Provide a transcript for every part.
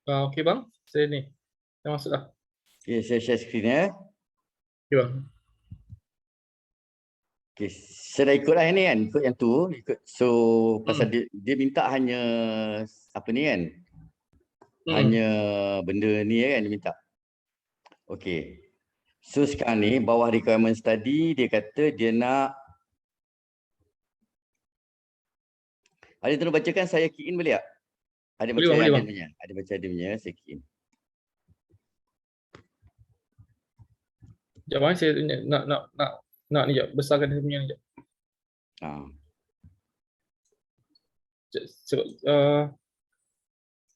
Okey bang, saya ni. Dah masuk dah. Okay, saya share screen ya. Okey bang. Okay, saya dah ikut lah yang ni kan, ikut yang tu. So, pasal dia minta hanya apa ni kan, hanya benda ni kan dia minta. Okay. So sekarang ni bawah requirement study dia kata dia nak, ada tolong bacakan, saya key in boleh tak? Ada Boleh baca bang, boleh ada bang. punya, ada baca ada punya, saya key in. Sekejap bang, saya nak ni jap, besarkan dia punya ni jap. Sebab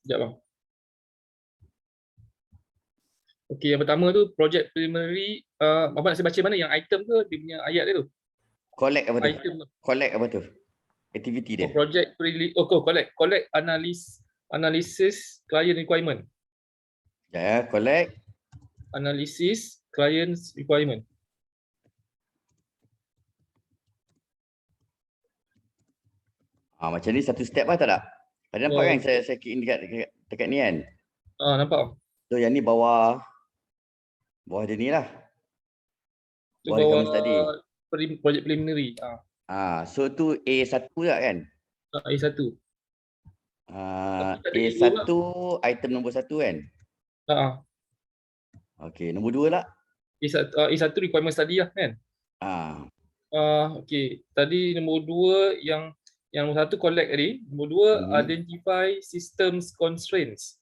sekejap bang. Okey, yang pertama tu project preliminary, apa nak saya baca mana, yang item ke dia punya ayat dia tu? Collect apa tu? Item. Collect apa tu? Activity dia. Project collect analysis client requirement. Ya, collect Analysis client's requirement. macam ni satu step lah tak? Ada nampak kan saya key in dekat ni kan? Nampak. So yang ni bawah dia ni lah. Bawah requirement study. Project preliminary. So tu A1 tak kan? A1. A1 item nombor 1 kan? Okey, nombor 2 lah. A1 requirement study lah kan? Okey, tadi nombor 2 yang nombor 1 collect tadi, nombor 2 identify systems constraints.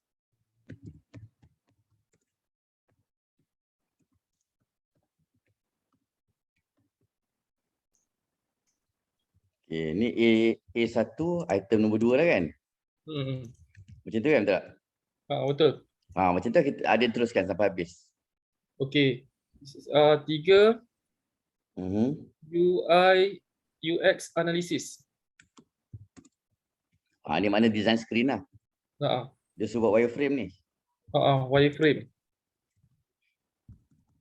Okey, ni A1 item nombor 2 lah kan? Macam tu kan betul tak? Betul. Macam tu kita ada teruskan sampai habis. Okey. 3 UI UX analysis. Ni mana design screen lah. Dia suruh buat wireframe ni. Wireframe.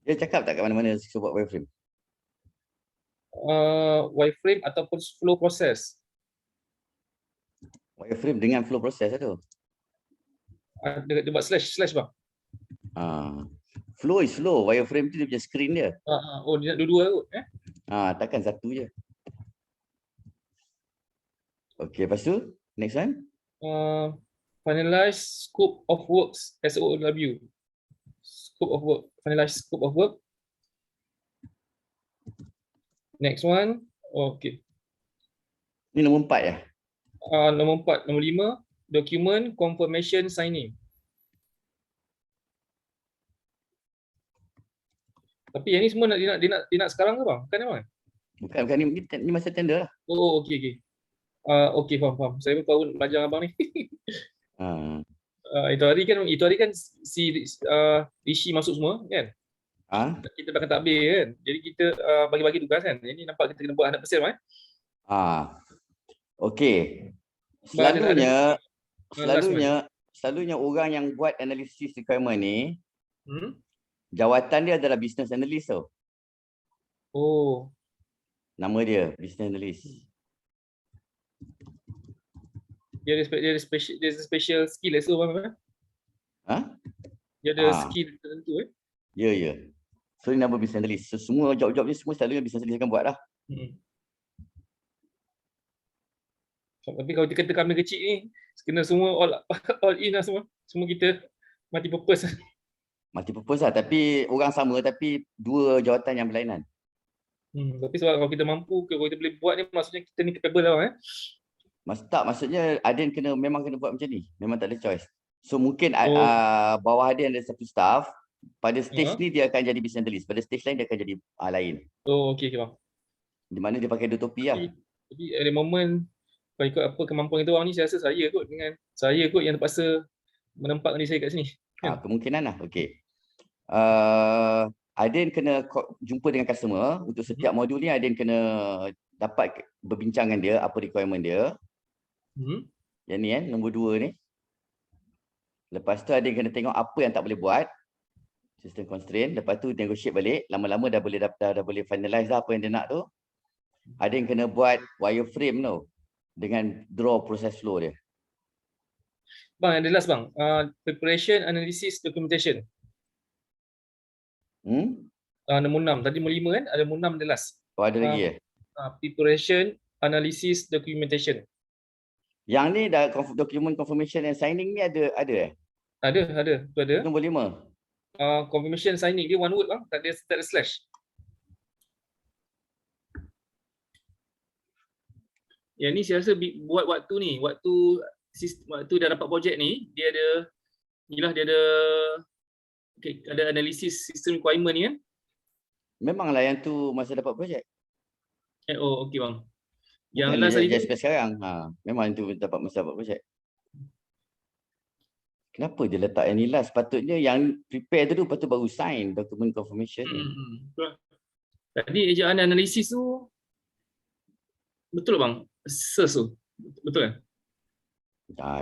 Dia cakap tak kat mana-mana suruh buat wireframe? Wireframe ataupun flow process. Wireframe dengan flow process lah tu. Dia buat slash bang. Flow is flow, wireframe tu dia punya screen dia. Dia nak dua-dua kot takkan satu je. Okey, lepas tu next one. Finalize scope of works, SOW. Scope of work, finalize scope of work. Next one. Okay. Ni nombor 4 ya? Nombor 4, nombor 5, document confirmation signing. Tapi yang ni semua dia nak sekarang ke bang? Bukan ni masa tender lah. Okey. Okey, faham. Saya pun baru belajar abang ni. Itu hari kan si Rishi masuk semua kan? Kita bahkan takbir kan. Jadi kita bagi-bagi tugas kan. Ini nampak kita kena buat 100% Okey. Selalunya orang yang buat analisis requirement ni, jawatan dia adalah business analyst tau. Nama dia business analyst. Dia ada special skill lah so bang. Dia ada skill tertentu Ya. So ni nama business analyst. So semua job ni semua selalunya business analyst akan buat lah. Tapi kalau kita kata kami kecil ni, kena semua all in lah semua. Semua kita mati purpose. Mati purpose lah, tapi orang sama tapi dua jawatan yang berlainan. Tapi sebab kalau kita mampu, kalau kita boleh buat ni, maksudnya kita ni capable lah maksudnya Adin memang kena buat macam ni. Memang tak ada choice. So mungkin bawah Adin ada satu staff, pada stage ni dia akan jadi business analyst, pada stage lain dia akan jadi lain. Okey bang. Di mana dia pakai dua topi lah. Jadi at the moment, kalau ikut apa kemampuan kita orang ni, saya rasa saya kot yang terpaksa menempatkan diri saya kat sini. Kemungkinan lah, okey. Adin kena jumpa dengan customer. Untuk setiap modul ni Adin kena dapat berbincang dengan dia, apa requirement dia. Yang ni nombor 2 ni. Lepas tu Adin kena tengok apa yang tak boleh buat, system constraint. Lepas tu negotiate balik. Lama-lama dah boleh finalize dah apa yang dia nak tu. Adin kena buat wireframe tu dengan draw process flow dia. Bang, yang the last bang. Preparation, analysis, documentation. Nombor 6. Tadi nombor 5 kan? Ada nombor 6 the last. Oh, ada lagi ya? Preparation, analysis, documentation. Yang ni dah document confirmation and signing ni ada eh? Ada. Tu ada. Nombor 5. Confirmation signing dia one word bang, tak ada slash. Yang ni saya rasa buat waktu dah dapat projek ni, dia ada ada analisis system requirement ni kan. Memanglah yang tu masa dapat projek. Oh okey bang. Yang Bukan last tadi JSP sekarang. Memang itu dapat masa dapat projek. Kenapa dia letak yang ni last? Sepatutnya yang prepare tu patut baru sign document confirmation ni. Tadi ejaan analisis tu betul bang? Search tu. Betul kan?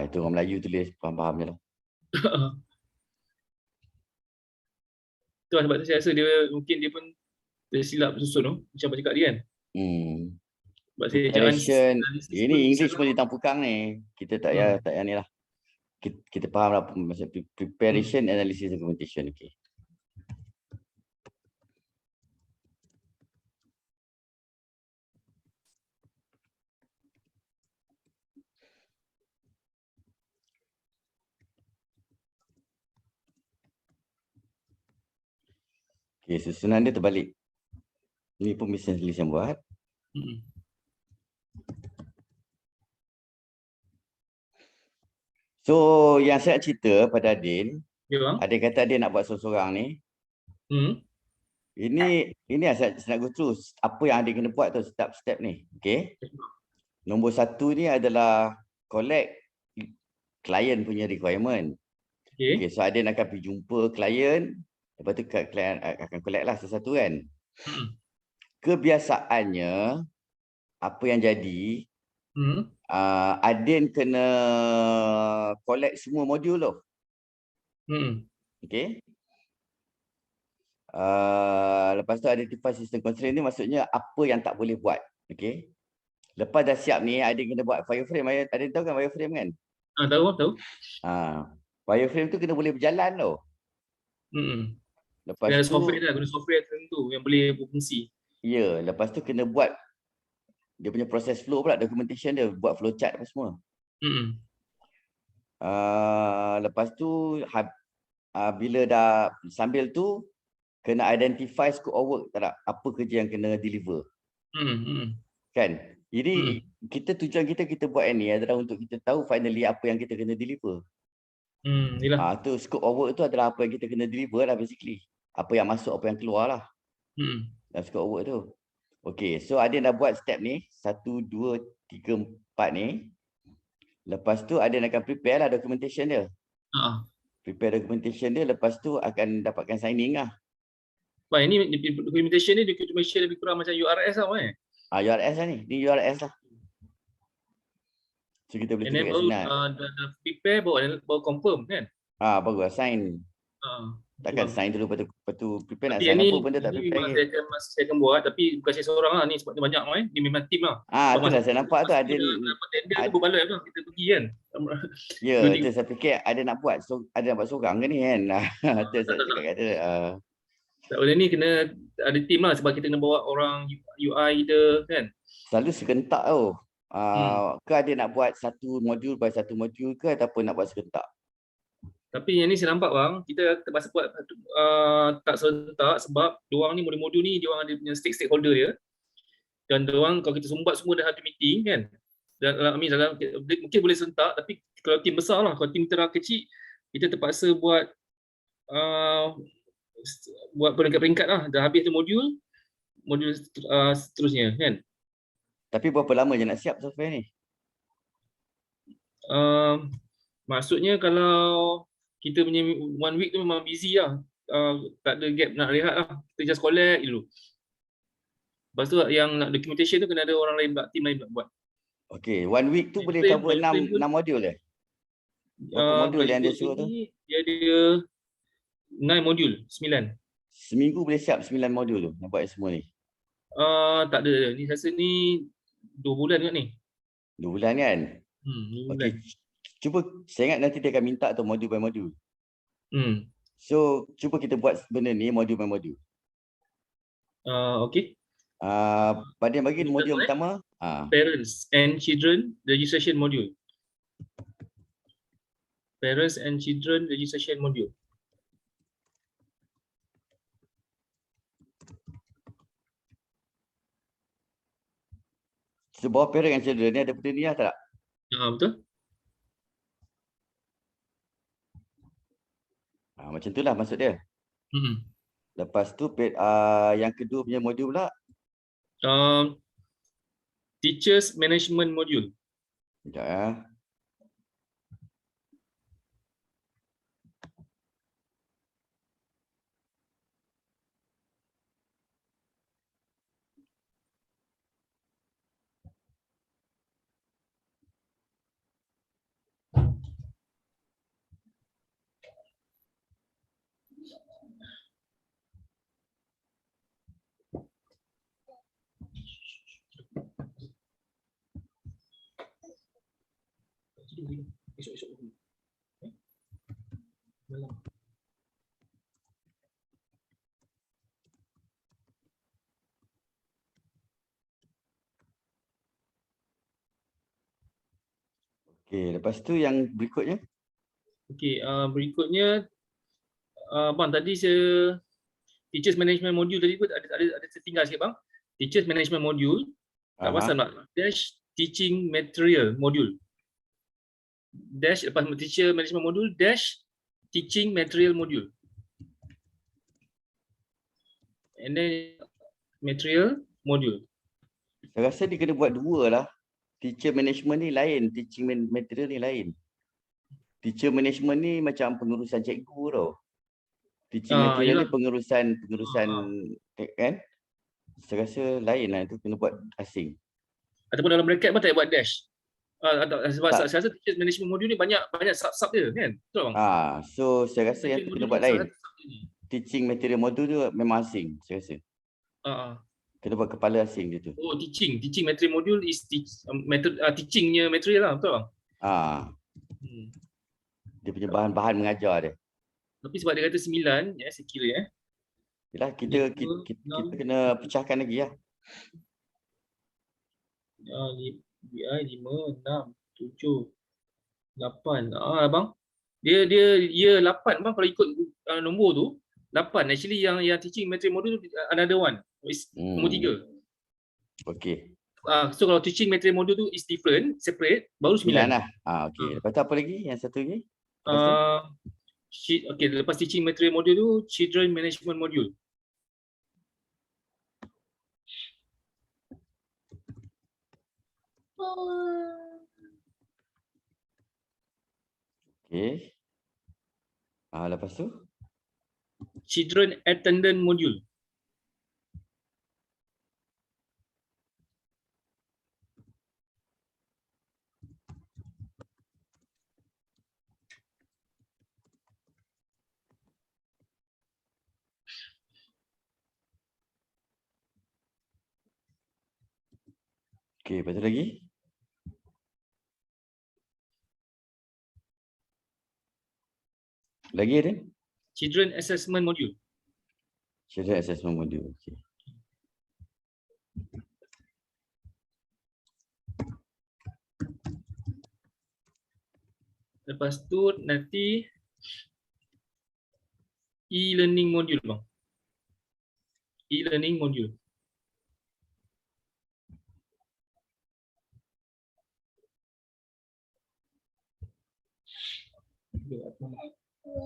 Itu orang Melayu tulis, faham-faham je lah. Tu sebab tu saya rasa mungkin dia pun tersilap susun tu, macam apa cakap dia kan. Sebab saya Preparation, ini English pun ditampukang ni. Kita tak payah ni lah. Kita faham lah maksud preparation, analysis, documentation. Okay. Okay, susunan dia terbalik. Ini pun business list yang buat. So, yang saya cerita pada Adin, Adin kata Adin nak buat seorang-seorang ni. Ini saya nak go through apa yang Adin kena buat tu step-step ni. Okay. Nombor 1 ni adalah collect klien punya requirement. Okay, so Adin akan pergi jumpa klien. Lepas tu klien akan collect lah sesuatu kan. Kebiasaannya, apa yang jadi, Adin kena collect semua modul tu. Okay. Lepas tu identify system constraint ni maksudnya apa yang tak boleh buat. Okay. Lepas dah siap ni, Adin kena buat wireframe. Adin tahu kan wireframe kan? Tahu. Wireframe tu kena boleh berjalan tu. Lepas ada tu guna software tertentu yang boleh berfungsi. Ya, lepas tu kena buat dia punya proses flow pula, documentation dia, buat flow chart apa semua. Lepas tu bila dah sambil tu kena identify scope of work, tak, apa kerja yang kena deliver. Kan? Jadi tujuan kita buat ini adalah untuk kita tahu finally apa yang kita kena deliver. Tu scope of work tu adalah apa yang kita kena deliver lah basically. Apa yang masuk, apa yang keluar lah. Dalam scope of work tu. Okay, so Adin dah buat step ni 1, 2, 3, 4 ni. Lepas tu Adin akan prepare lah documentation dia. Prepare documentation dia, lepas tu akan dapatkan signing lah. Ini documentation ni lebih kurang macam URS lah kan? URS lah ni URS lah. So kita boleh tengok kat sini. Dah prepare baru confirm kan? Baru sign. Takkan sign dulu, lepas tu prepare nak sign apa benda tak prepare ke. Saya akan buat, tapi bukan saya seorang lah ni, sebab dia banyak ni memang team lah. Itulah saya nampak tu Adin. Tender tu berbaloi lah, kita pergi kan. Ya, tu saya fikir Adin nak buat, so Adin nak buat seorang ke ni kan. Tu saya cakap kat dia. Tak boleh ni, kena ada team lah, sebab kita kena bawa orang UI kita kan. Selalu serentak tau. Ke Adin nak buat satu modul by satu modul ke, ataupun nak buat serentak? Tapi yang ni saya nampak bang, kita terpaksa buat tak serentak sebab diorang ni modul-modul ni diorang ada punya stakeholder dia. Dan diorang kalau kita buat semua dah satu meeting kan. Dan mungkin boleh serentak, tapi kalau tim besar lah, kalau tim terang kecil kita terpaksa buat peringkat-peringkat lah. Dah habis tu modul seterusnya kan. Tapi berapa lama je nak siap software ni? Maksudnya kalau kita punya 1 week tu memang busy lah. Tak ada gap nak rehat lah. Kita just collect dulu. Lepas tu yang nak documentation tu kena ada orang lain, tim lain buat. Okay, 1 week tu boleh cover 6 modul je? Berapa modul yang dia suruh tu? Dia ada 9 modul, 9. Seminggu boleh siap 9 modul tu, nak buat semua ni? Tak ada. Ni rasa ni 2 bulan kot ni. 2 bulan kan? 2 bulan. Okay. cuba saya ingat nanti dia akan minta tu modul by modul. So cuba kita buat benda ni modul by modul. Okay. Pada bagian modul yang pertama, Parents and Children Registration Module. Parents and Children Registration Module. Sebuah parent and children ni ada benda ni lah tak? Betul. Macam itulah maksud dia. Lepas tu yang kedua punya modul pula. Teachers Management Module. Sekejap ya. Esok-esok dulu. Malam. Okey, lepas tu yang berikutnya. Okey, berikutnya bang tadi saya Teachers Management Module tadi pun ada tertinggal sikit bang. Teachers Management Module. Tak pasal nak. Dash Teaching Material Module. Dash lepas Teacher Management Module dash Teaching Material Module. And then Material Module. Saya rasa dia kena buat dua lah. Teacher Management ni lain, Teaching Material ni lain. Teacher Management ni macam pengurusan cikgu tau. Teaching Material ni pengurusan kan. Saya rasa lain lah, itu kena buat asing. Ataupun dalam bracket pun tak buat dash. Sebab saya rasa Teachers Management Module ni banyak sub-sub dia kan. Betul bang? So saya rasa yang tu kena buat lain. Teaching Material Module tu memang asing saya rasa. Kena buat kepala asing dia tu. Oh, teaching material module is teachingnya material lah, betul bang? Dia punya bahan-bahan mengajar dia. Tapi sebab dia kata 9, ya saya kira ya. Yalah, kita kena pecahkan lagi lah. 5, 6, 7, 8. Bang. Dia 8 bang kalau ikut nombor tu. 8 actually yang teaching material module another one. Nombor 3. Okey. So kalau teaching material module tu is different, separate, baru 9 lah. Okey. Lepas tu apa lagi? Yang satu lagi? Okey, lepas teaching material module tu Children Management Module. Okey. Lepas tu Children Attendant Module. Okey, lepas tu lagi? Lagi ada? Children Assessment Module. Children Assessment Module. Okey. Lepas tu nanti e-learning module bang. E-learning module.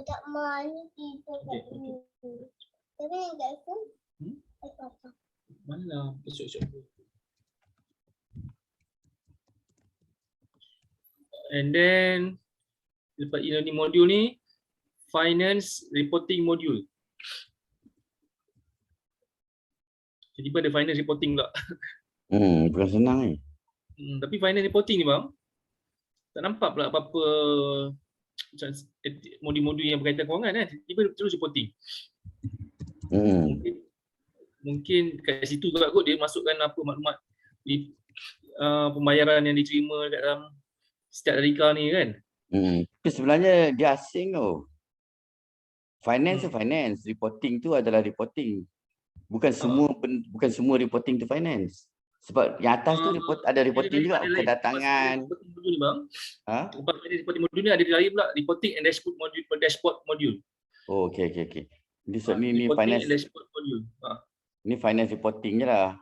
Tak mahu tidur kat sini. Tapi yang kat sini, apa? Malam, esok-esok. And then lepas e-learning module ni finance reporting module. Jadi pada finance reporting pula. Bukan senang ni. Tapi finance reporting ni bang, tak nampak pula apa-apa modul-modul yang berkaitan kewangan kan. Tiba terus reporting. Mungkin kat situ juga kot dia masukkan apa maklumat pembayaran yang diterima kat dalam setiap tadika ni kan. Tapi sebenarnya dia asing tau. Finance tu finance, reporting tu adalah reporting. Bukan semua reporting tu finance. Sebab yang atas tu ada reporting juga, kedatangan. Modul ni bang. Lepas reporting modul ni ada di lain pula reporting and dashboard module. Oh, okey. Ni reporting finance and dashboard module. Ni finance reporting je lah.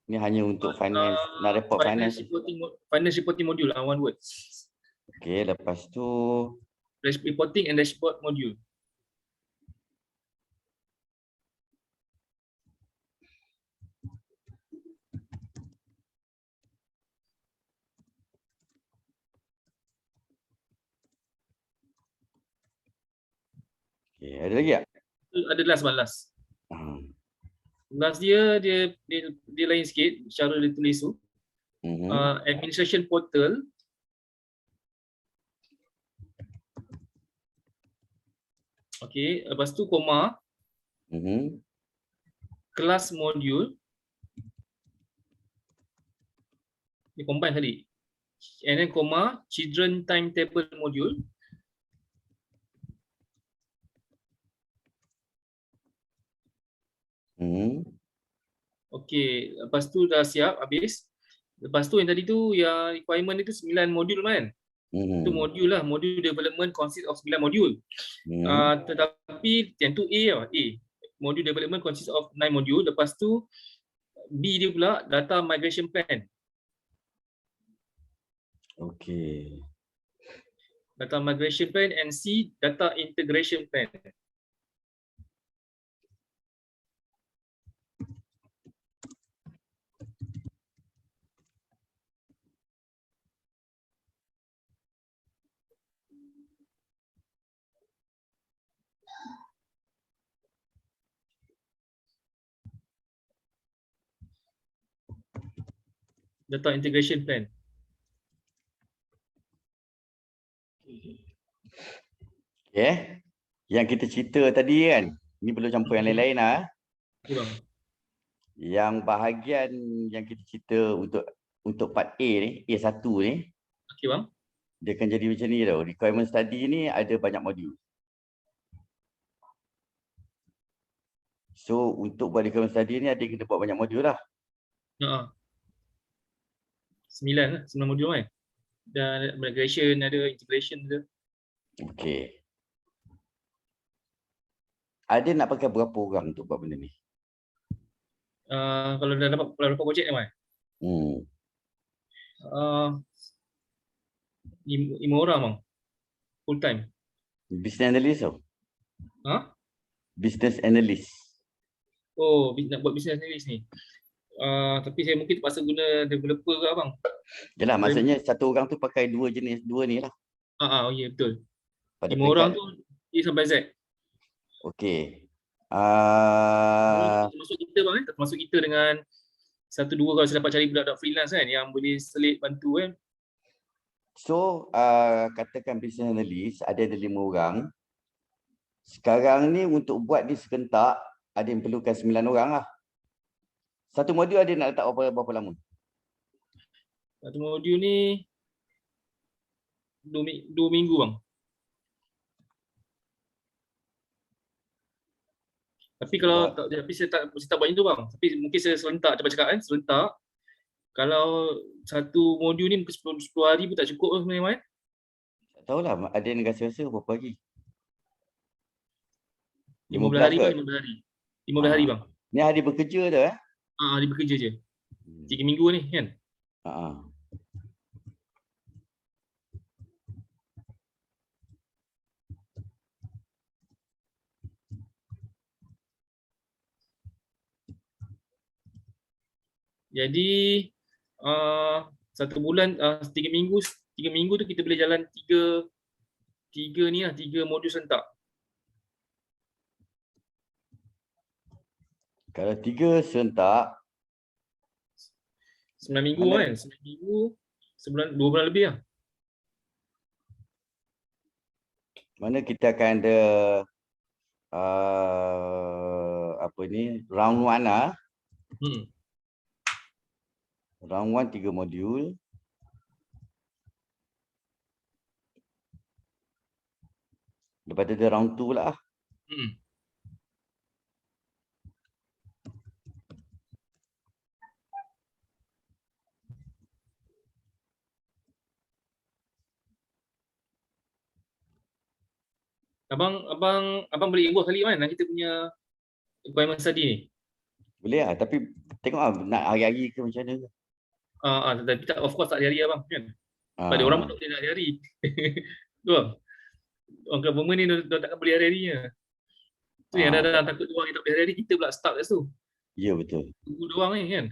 Ni hanya untuk finance, nak report finance. Finance reporting module, one word. Okey, lepas tu reporting and dashboard module. Okay, ada lagi tak? Ada last. Last dia lain sikit cara dia tulis tu. Administration portal. Okey, lepas tu koma. Kelas module. Dia combine tadi. And then koma children timetable module. Okey, lepas tu dah siap habis. Lepas tu yang tadi tu yang requirement itu 9 modul kan. Itu modul lah, modul development consist of 9 modul. Tetapi yang tu A. Modul development consist of 9 modul. Lepas tu B dia pula data migration plan. Okey. Data migration plan and C data integration plan. Data integration plan. Okay. Yang kita cerita tadi kan, ni perlu campur yang lain-lain lah. Yang bahagian yang kita cerita untuk part A ni, A1 ni. Okey bang. Dia akan jadi macam ni tau. Requirement study ni ada banyak modul. So untuk buat requirement study ni ada kena buat banyak modul lah. 9 modul kan. Dan migration ada, integration ada. Okey. Ada nak pakai berapa orang untuk buat benda ni? Kalau dah dapat projek ni, 5 orang bang. Full time. Business analyst tau. Business analyst. Oh, nak buat business analyst ni. Tapi saya mungkin terpaksa guna developer ke abang? Yalah, maksudnya satu orang tu pakai dua ni lah. Ya betul. Pada 5 orang tu A sampai Z. Okey. Termasuk kita bang termasuk kita dengan 1-2 kalau saya dapat cari budak-budak freelance kan yang boleh selit bantu kan. So, katakan business analyst ada 5 orang. Sekarang ni untuk buat di serentak ada yang perlukan 9 orang lah. Satu modul ada nak letak berapa lama? Satu modul ni 2 minggu bang. Tapi kalau saya tak buat itu bang. Tapi mungkin saya serentak cepat cakap kan, serentak. Kalau satu modul ni mungkin 10 hari pun tak cukup sebenarnya kan. Tak tahulah, ada yang rasa berapa lagi? 15 hari bang, 15 hari. 15 hari bang. Ni hari bekerja dah hari bekerja je. 3 minggu ni kan. Jadi 1 bulan 3 minggu tu kita boleh jalan 3 modul serentak. Kalau 3 serentak 9 minggu kan. 9 minggu sebulan 2 bulan lebih lah. Mana kita akan ada round 1 lah. Round 1 3 modul. Lepas tu dia round 2 pula. Abang boleh involve kali kan kita punya requirement study ni. Boleh lah, tapi tengok lah nak hari-hari ke macam mana. Tapi tak, of course tak hari-hari abang kan. Pada orang pun tak boleh nak hari-hari. Tu bang. Orang government ni dia takkan boleh hari-harinya. Tu yang ada takut dia orang yang tak boleh hari-hari, kita pula start kat situ. Ya betul. Tunggu dia orang ni kan.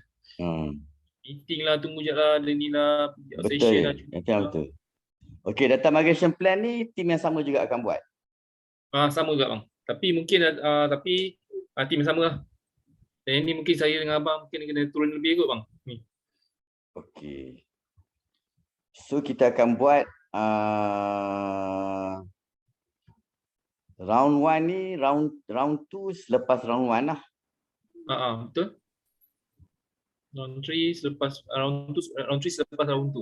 Meeting lah, tunggu je lah, ada ni lah, betul lah. Betul. Okey, data migration plan ni tim yang sama juga akan buat. Sama juga bang. Tapi mungkin tim yang sama lah. Dan ini mungkin saya dengan abang mungkin kena turun lebih kot bang. Ni. Okey. So kita akan buat round 1 ni, round 2 selepas round 1 lah. Betul. Round 3 selepas round 2 selepas round 2.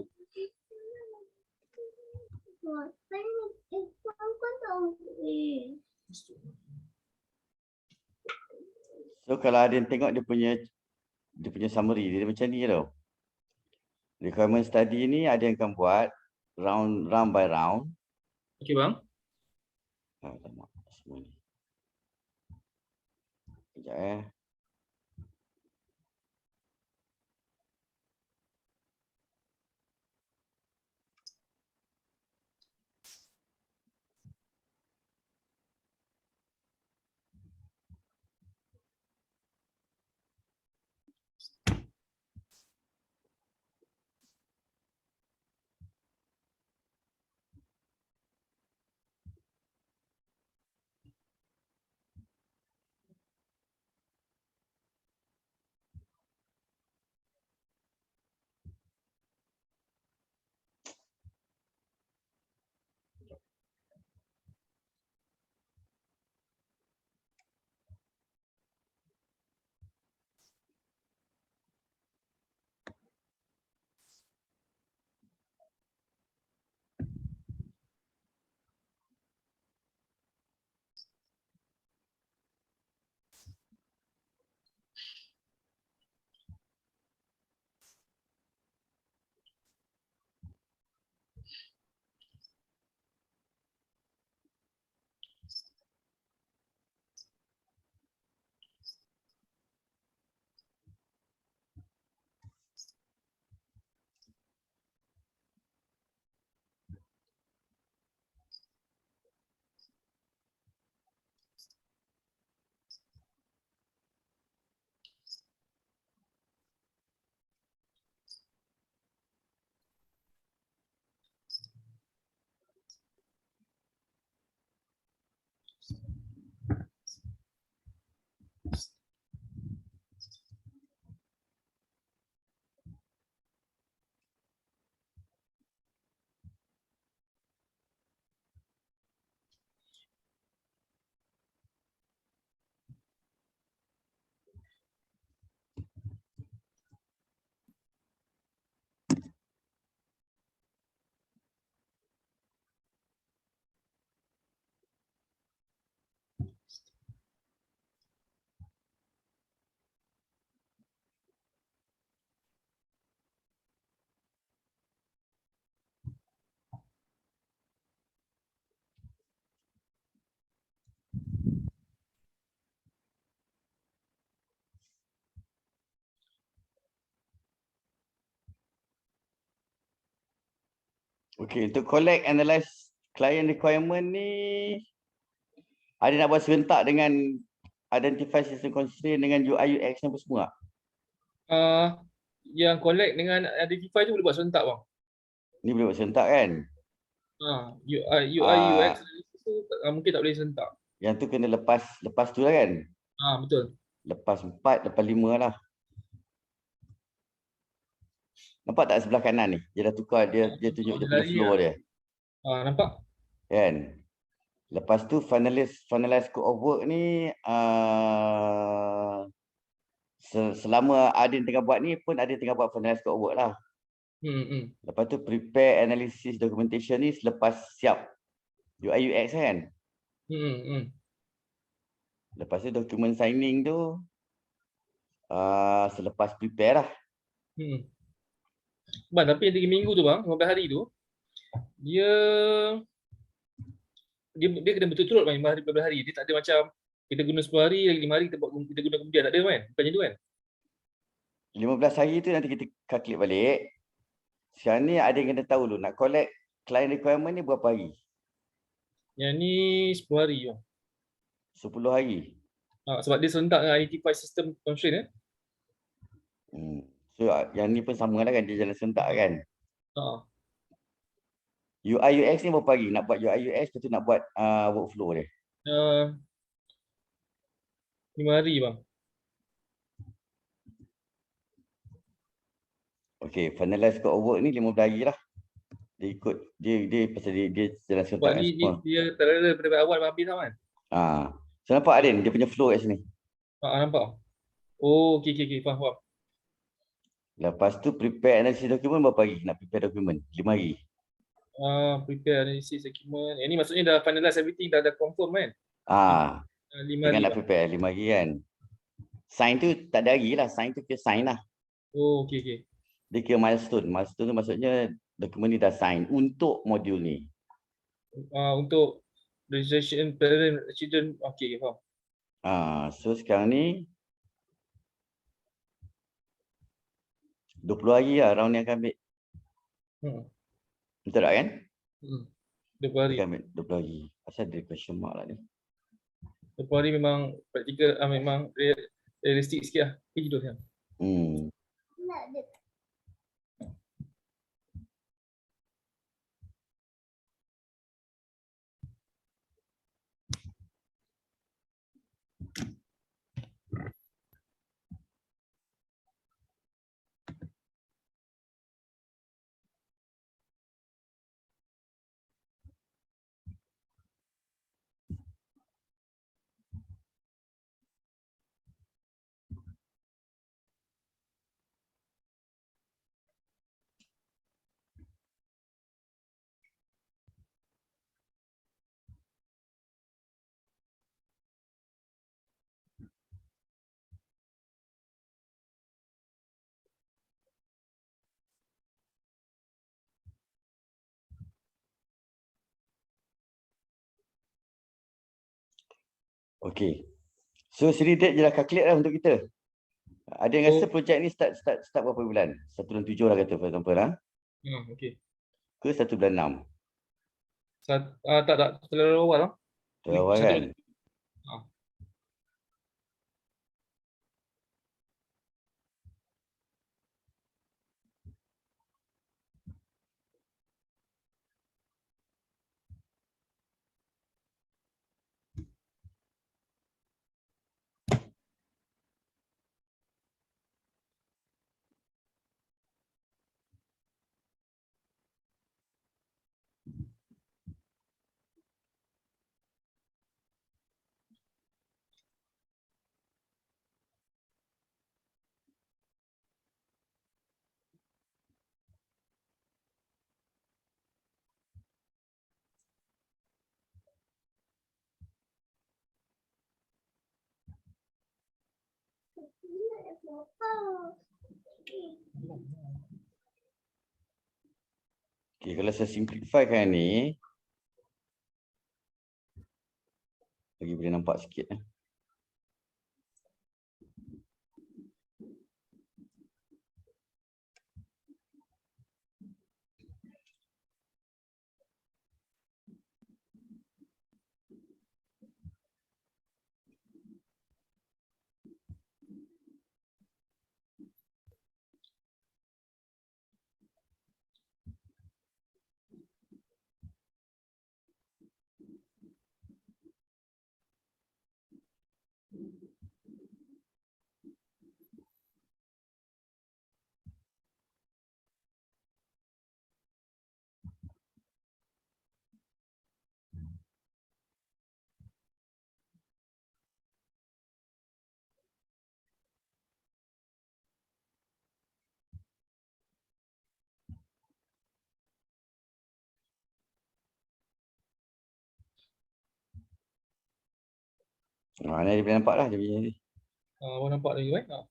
So kalau ada yang tengok dia punya summary dia macam ni tau. Requirement study ni ada yang akan buat round by round. Okey bang. Semua ni. Sekejap Okey, untuk collect, analyze client requirement ni ada nak buat serentak dengan identify system constraint dengan UI UX apa semua? Yang collect dengan identify tu boleh buat serentak bang. Ni boleh buat serentak kan? UI UX tu mungkin tak boleh serentak. Yang tu kena lepas tu lah kan? Betul. Lepas 4, lepas 5 lah. Nampak tak sebelah kanan ni? Dia dah tukar, dia tunjuk dia punya flow dia. Nampak? Kan? Lepas tu finalize scope of work ni selama ada yang tengah buat ni pun ada yang tengah buat finalize scope of work lah. Lepas tu prepare analysis documentation ni selepas siap UI UX kan? Lepas tu dokumen signing tu selepas prepare lah. Bang, tapi 3 minggu tu bang, 15 hari tu, dia kena betul-betul bang 15 hari. Dia tak ada macam kita guna 10 hari, lagi 5 hari kita guna kemudian. Tak ada kan? Bukannya tu kan? 15 hari tu nanti kita calculate balik. Sekarang ni ada yang kena tahu dulu, nak collect client requirement ni berapa hari? Yang ni 10 hari bang. 10 hari. Sebab dia serentak dengan identify system constraint So yang ni pun sama lah kan, dia jalan serentak kan. UI UX ni berapa hari? Nak buat UI UX, lepas tu nak buat workflow dia. 5 hari bang. Okay, finalize scope of work ni 15 hari lah. Dia ikut, dia pasal dia jalan serentak kan semua. Dia terlalu daripada awal habis tau kan? So nampak Adin, dia punya flow kat sini. Nampak. Oh, okey, faham. Lepas tu prepare analysis document berapa hari? Nak prepare document? 5 hari. Prepare analysis document. Yang ni maksudnya dah finalize everything, dah confirm kan? 5 hari. Nak prepare 5 hari kan. Sign tu tak ada hari lah, sign tu kira sign lah. Oh, okey. Dia kira milestone. Milestone tu maksudnya dokumen ni dah sign untuk modul ni. Untuk registration parent children. Okey, faham. So sekarang ni 20 hari lah round ni akan ambil. Betul tak kan? 20 hari. Dia akan ambil 20 hari. Pasal ada question mark lah ni. 20 hari memang praktikal, memang realistik sikit lah. Hidup kan. Okay. So seri date je lah calculate lah untuk kita. Ada yang rasa projek ni start berapa bulan? 1 bulan 7 lah kata for example lah. Okey. Ke 1 bulan 6? Tak. Terlalu awal lah. Terlalu awal kan? Okay, kalau saya simplifykan ni, bagi boleh nampak sikit. Mana dia boleh nampak lah dia punya ni. Abang nampak lagi kan?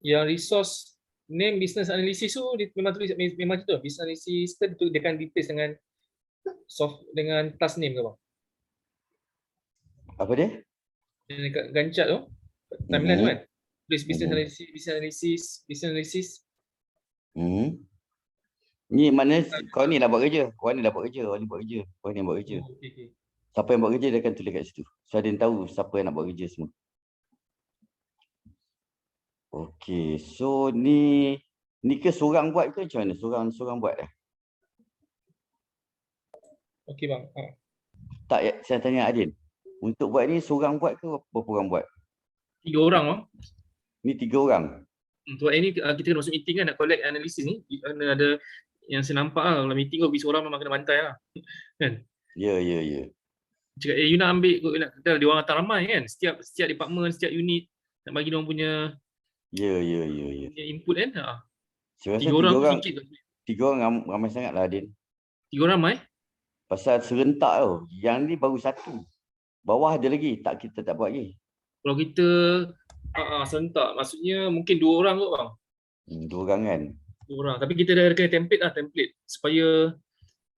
Yang resource name business analysis tu dia memang tulis memang tu business analysis tu dia akan replace dengan dengan class name ke bang? Apa dia? Dekat gancat tu timeline tu kan? Tulis business analysis. Ni mana kau ni dah buat kerja. Kau ni dah buat kerja. Kau ni buat kerja. Kau ni buat kerja. Okay. Siapa yang buat kerja dia akan tulis kat situ. So ada yang tahu siapa yang nak buat kerja semua. Okey, so ni ke seorang buat ke macam mana? Seorang buat dah. Okey bang. Tak, saya tanya Adin. Untuk buat ni seorang buat ke berapa orang buat? 3 orang bang. Ni 3 orang. Untuk ini kita kena masuk meeting kan nak collect analisis ni. Ada yang saya nampak lah kalau meeting kau pergi seorang memang kena bantai lah. Kan? Ya. Cakap you nak ambil dia orang datang ramai kan. Setiap department, setiap unit nak bagi dia orang punya Ya. input kan. Saya rasa 3 orang tu sikit. 3 orang ramai sangat lah Adin. 3 orang ramai? Pasal serentak tau. Yang ni baru 1. Bawah ada lagi. Kita tak buat lagi. Kalau kita serentak, maksudnya mungkin 2 orang kot bang. 2 orang kan? 2 orang. Tapi kita dah kena template supaya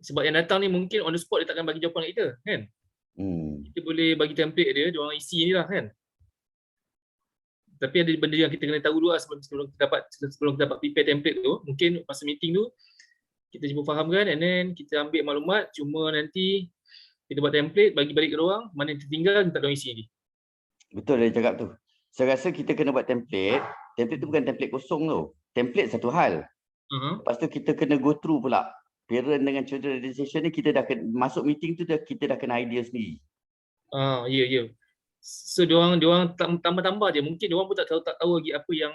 sebab yang datang ni mungkin on the spot dia takkan bagi jawapan kat kita kan. Kita boleh bagi template dia orang isi ni lah kan. Tapi ada benda yang kita kena tahu dulu lah sebelum kita dapat prepare template tu. Mungkin masa meeting tu kita cuba fahamkan and then kita ambil maklumat, cuma nanti kita buat template bagi balik ke orang, mana yang tertinggal kita tak isi lagi. Betul dia cakap tu. Saya rasa kita kena buat template. Template tu bukan template kosong tu. Template satu hal. Lepas tu kita kena go through pula. Parent dengan children registration ni kita dah masuk meeting tu kita dah kena idea sendiri. Ya. So diorang tambah-tambah je. Mungkin diorang pun tak tahu lagi apa yang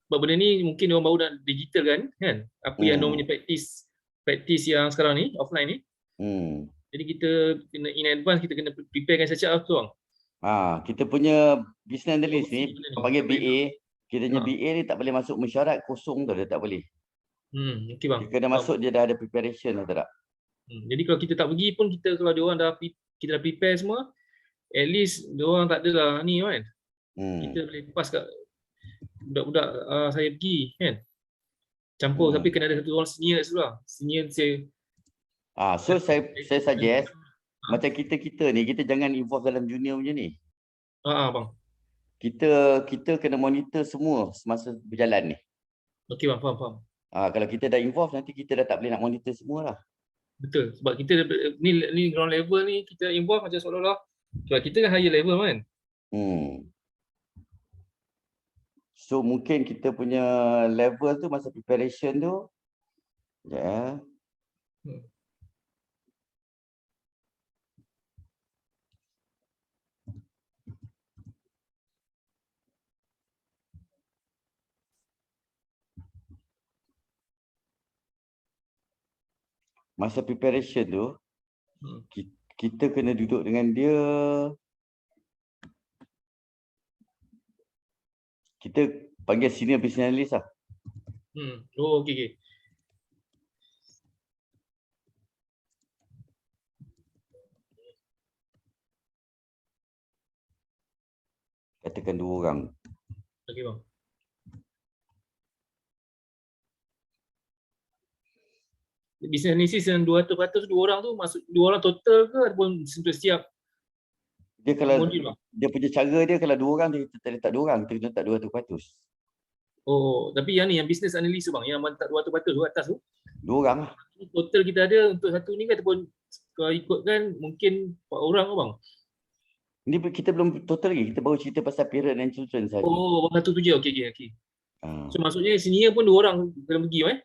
sebab benda ni mungkin diorang baru dah digital kan. Apa yang diorang punya practice yang sekarang ni offline ni. Jadi kita kena in advance kita kena preparekan secara tu bang. Kita punya business analyst ni panggil BA. Kita punya BA ni tak boleh masuk mesyuarat kosong tu, dia tak boleh. Okey bang. Dia kena masuk dia dah ada preparation lah tak? Jadi kalau kita tak pergi pun kalau diorang kita dah prepare semua, at least diorang tak adalah ni kan. Kita boleh pas kat budak-budak saya pergi kan. Campur tapi kena ada satu orang senior sebelah. Senior saya. So saya suggest macam kita ni kita jangan involve dalam junior punya ni. Bang. Kita kena monitor semua semasa berjalan ni. Okey bang, faham. Kalau kita dah involve nanti kita dah tak boleh nak monitor semualah. Betul. Sebab kita ni ground level ni kita involve macam seolah-olah sebab kita kan higher level kan. So mungkin kita punya level tu masa preparation tu masa preparation tu kita kena duduk dengan dia. Kita panggil senior business analyst lah. Okey. Katakan 2 orang. Okey bang. Business analysis yang 200% 2 orang tu masuk 2 orang total ke ataupun setiap dia kalau modul, dia punya cara dia kalau 2 orang kita tak letak 2 orang, kita letak 200%. Tapi yang ni yang business analyst tu bang, yang letak 200% tu atas tu 2 orang lah. Total kita ada untuk satu ni ke ataupun kalau ikutkan mungkin 4 orang ke bang? Ni kita belum total lagi, kita baru cerita pasal parent and children saja. Satu tu je. Okey. So maksudnya senior pun 2 orang kena pergi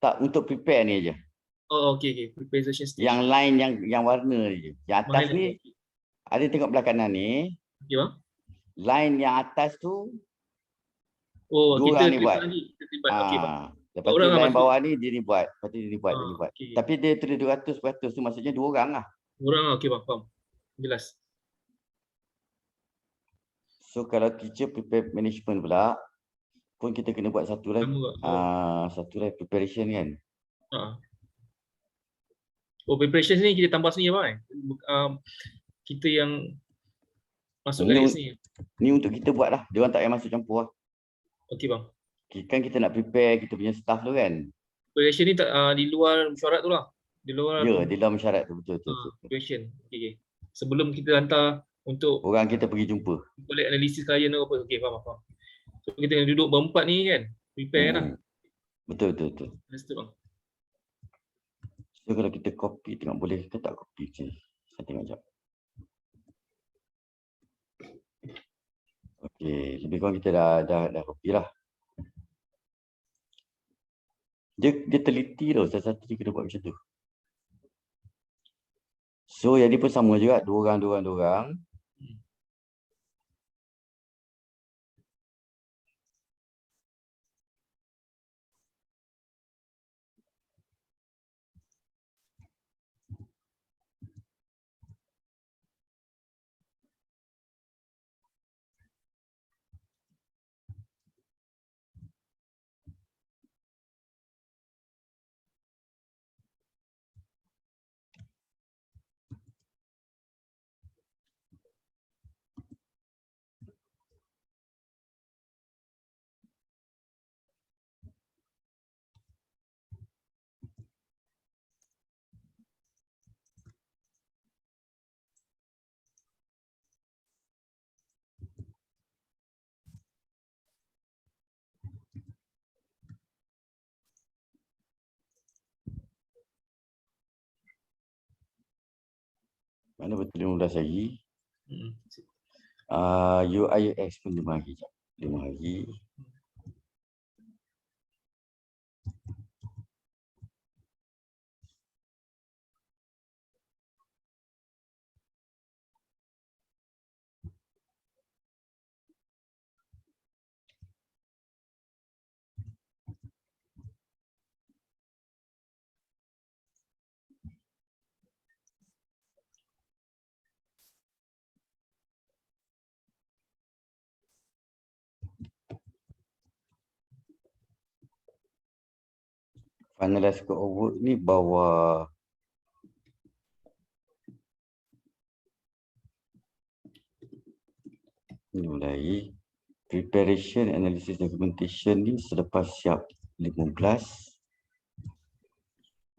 Tak, untuk prepare ni aja. Okey. Preparation stage. Yang line yang warna ni je. Yang atas ni ada tengok belah kanan ni. Okey bang. Line yang atas tu kita ni buat. Okey bang. Lepas tu line bawah ni dia ni buat. Lepas tu dia ni buat, Okay. Tapi dia tulis 200% tu maksudnya 2 orang lah. 2 orang okey bang, faham. Jelas. So kalau teacher prepare management pula, pun kita kena buat satu lagi. Satu lagi preparation kan. Oh, preparation ni kita tambah sini apa kita yang masukkan kat sini. Ni untuk kita buat lah. Dia orang tak payah masuk campur lah. Okey bang. Kan kita nak prepare kita punya staff tu kan. Preparation ni di luar mesyuarat tu lah. Di luar. Ya, di luar mesyuarat tu betul. Preparation. Okay. Sebelum kita hantar untuk orang kita pergi jumpa. Boleh analisis klien tu apa. Okey, faham. So kita kena duduk berempat ni kan. Prepare lah. Betul. Understood bang. So kalau kita copy tengok boleh ke tak copy je. Saya tengok jap. Okey, lebih kurang kita dah copy lah. Dia teliti tau, satu-satu dia kena buat macam tu. So yang ni pun sama juga, dua orang. Mana betul 15 hari. UIUX pun 5 hari je. 5 hari. Finalize scope of work ni bawah ni mulai preparation, analysis, documentation ni selepas siap 15,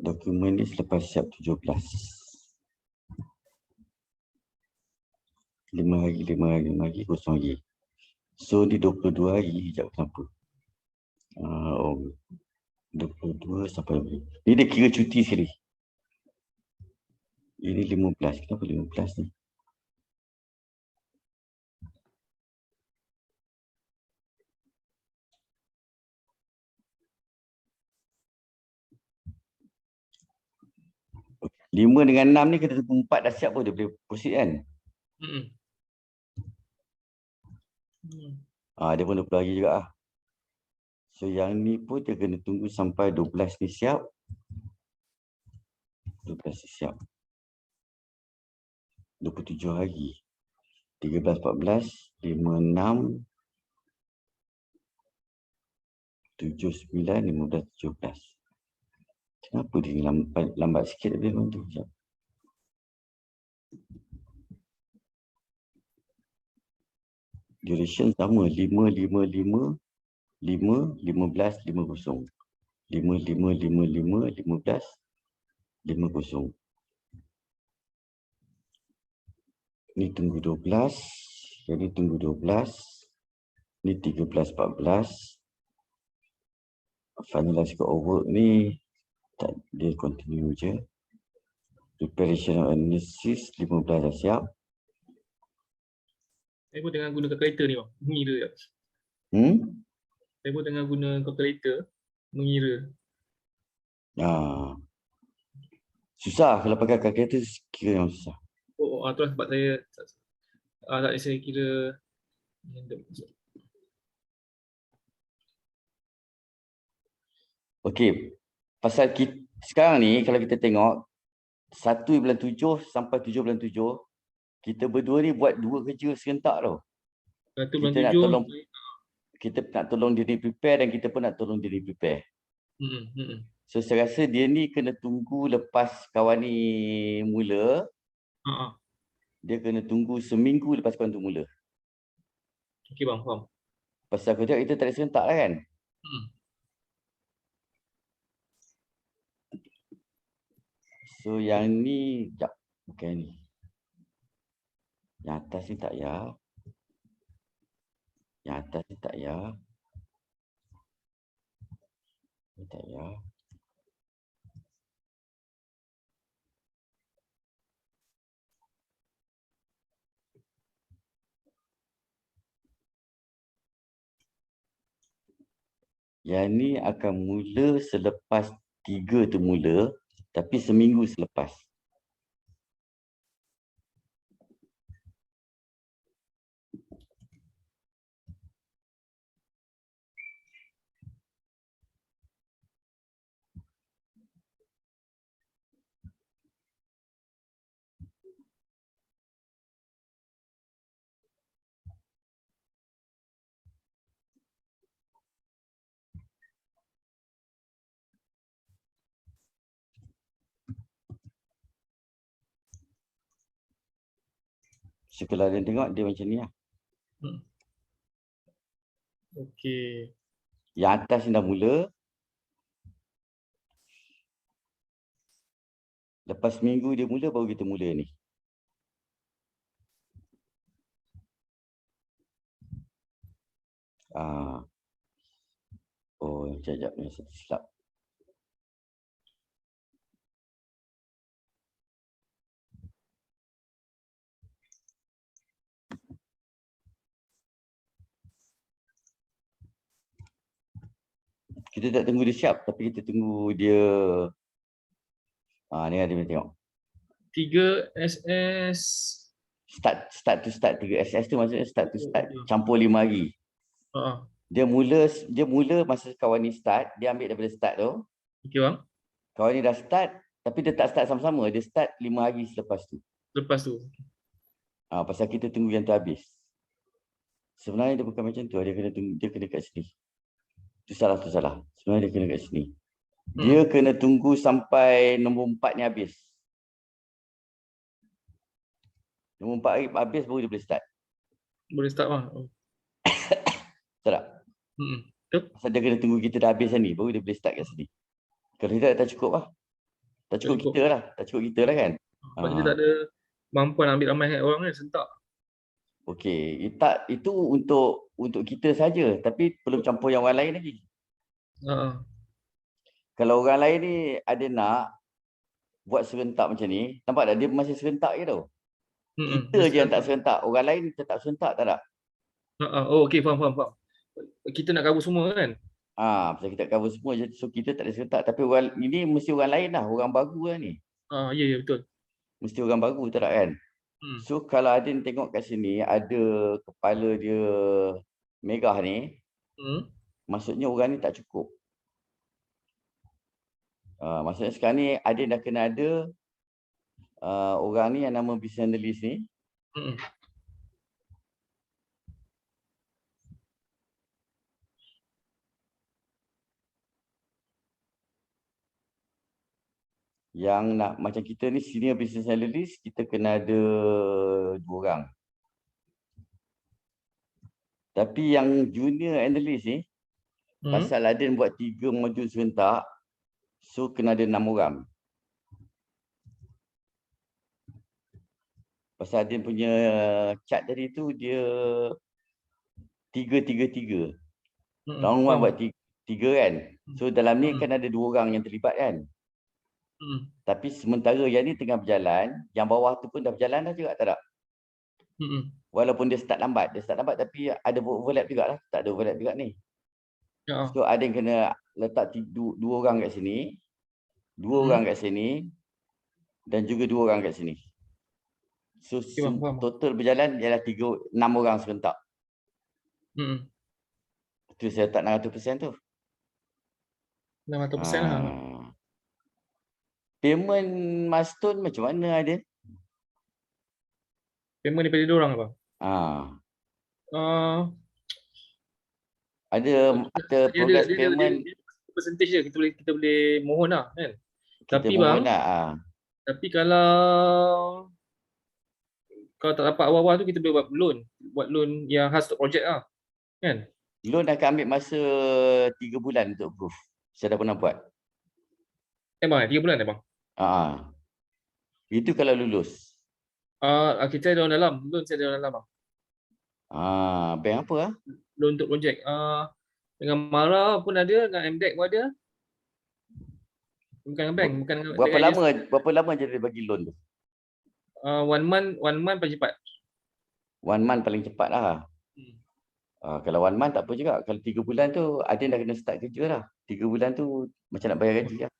dokumen ni selepas siap 17. 5 hari, kosong lagi. So ni 22 hari, sekejap kenapa? 22 sampai ni dia kira cuti sekali. Ini 15, kenapa 15 ni? Lima dengan 6 ni kita tunggu 4 dah siap pun dia boleh proceed kan? Dia pun 20 hari juga lah. So yang ni pun dia kena tunggu sampai 12 ni siap. 12 ni siap. 27 hari. 13, 14, 5, 6, 7, 9, 15, 17. Kenapa dia lambat sikit lebih bantu? Sekejap. Duration sama 5, 5, 5, 5, 15, 50. 5, 5, 5, 5, 15, 50. Ni tunggu 12. Yang ni tunggu 12. Ni 13, 14. Finalize scope of work ni tak, dia continue je. Preparation analysis 15 dah siap. Saya pun tengah guna calculator ni bang. Mengira. Saya pun tengah guna calculator mengira. Susah kalau pakai calculator, kira yang susah. Terus sebab saya kira okey. Pasal sekarang ni kalau kita tengok 1/7 sampai 7/7 kita berdua ni buat dua kerja serentak tau. kita nak tolong diri prepare dan kita pun nak tolong diri prepare. So saya rasa dia ni kena tunggu lepas kawan ni mula. Dia kena tunggu seminggu lepas kawan tu mula. Okey bang, faham. Pasal aku tengok kita tak ada serentak lah kan. So yang ni, sekejap. Bukan ni. Yang atas ni tak payah. Yang atas ni tak payah. Ni tak payah. Yang ni akan mula selepas 3 tu mula, tapi seminggu selepas. So kalau dia tengok, dia macam ni lah. Okey. Yang atas ni dah mula. Lepas seminggu dia mula, baru kita mula ni. Oh, sekejap ni satu silap. Kita tak tunggu dia siap, tapi kita tunggu dia. Ni ada dia tengok. 3 SS. Start to start 3 SS tu maksudnya start to start campur 5 hari. Dia mula masa kawan ni start, dia ambil daripada start tu. Okey bang. Kawan ni dah start, tapi dia tak start sama-sama, dia start 5 hari selepas tu. Lepas tu. Pasal kita tunggu yang tu habis. Sebenarnya dia bukan macam tu, dia kena tunggu, dia kena kat sini. Tu salah. Sebenarnya dia kena kat sini. Dia kena tunggu sampai nombor 4 ni habis. Nombor 4 hari habis baru dia boleh start. Boleh start bang. Betul tak? Betul. Pasal dia kena tunggu kita dah habis ni, baru dia boleh start kat sini. Kalau tidak tak cukup lah. Tak cukup kita lah. Tak cukup kita lah kan. Sebab kita tak ada mampuan ambil ramai orang kan, sentak. Okey, itu untuk kita saja, tapi belum campur yang orang lain lagi. Kalau orang lain ni ada nak buat serentak macam ni, nampak tak dia masih serentak je tau. Kita je yang tak serentak, orang lain tetap serentak tak tak? Oh okey, faham. Kita nak cover semua kan? Pasal kita cover semua je, so kita tak ada serentak, tapi orang ini mesti orang lain lah, orang baru lah ni. Ya betul. Mesti orang baru tak kan? So kalau Adin tengok kat sini ada kepala dia merah ni, maksudnya orang ni tak cukup. Maksudnya sekarang ni Adin dah kena ada orang ni yang nama business analyst ni. Yang nak macam kita ni senior business analyst, kita kena ada 2 orang. Tapi yang junior analyst ni, pasal Adin buat 3 modul serentak, so kena ada 6 orang. Pasal Adin punya chart tadi tu dia 3-3-3. Round 1 buat 3 kan. So dalam ni kan ada 2 orang yang terlibat kan. Tapi sementara yang ni tengah berjalan, yang bawah tu pun dah berjalan dah juga tak? Walaupun dia start lambat tapi ada overlap juga lah. Tak ada overlap juga ni. So ada yang kena letak 2 orang kat sini, 2 orang kat sini dan juga 2 orang kat sini. So total berjalan ialah 6 orang serentak. Tu saya tak 600% tu. 600% lah. Payment milestone macam mana ada? Payment daripada diorang apa? Ada progress payment. Dia percentage je kita boleh mohon lah kan. Kita Tapi mohon bang, lah. tapi kalau tak dapat awal-awal tu kita boleh buat loan yang khas untuk projek lah kan. Loan akan ambil masa 3 bulan untuk approve. Saya dah pernah buat. Bang, 3 bulan bang? Itu kalau lulus. Kita ada orang dalam, loan saya ada orang dalam bang. Bank apa lah? Loan untuk projek. Dengan Mara pun ada, dengan MDEC pun ada. Bukan dengan bank, bukan dengan Berapa lama je dia bagi loan tu? 1 month paling cepat. 1 month paling cepat lah. Kalau 1 month tak apa juga. Kalau 3 bulan tu Adin dah kena start kerja lah. 3 bulan tu macam nak bayar gaji lah.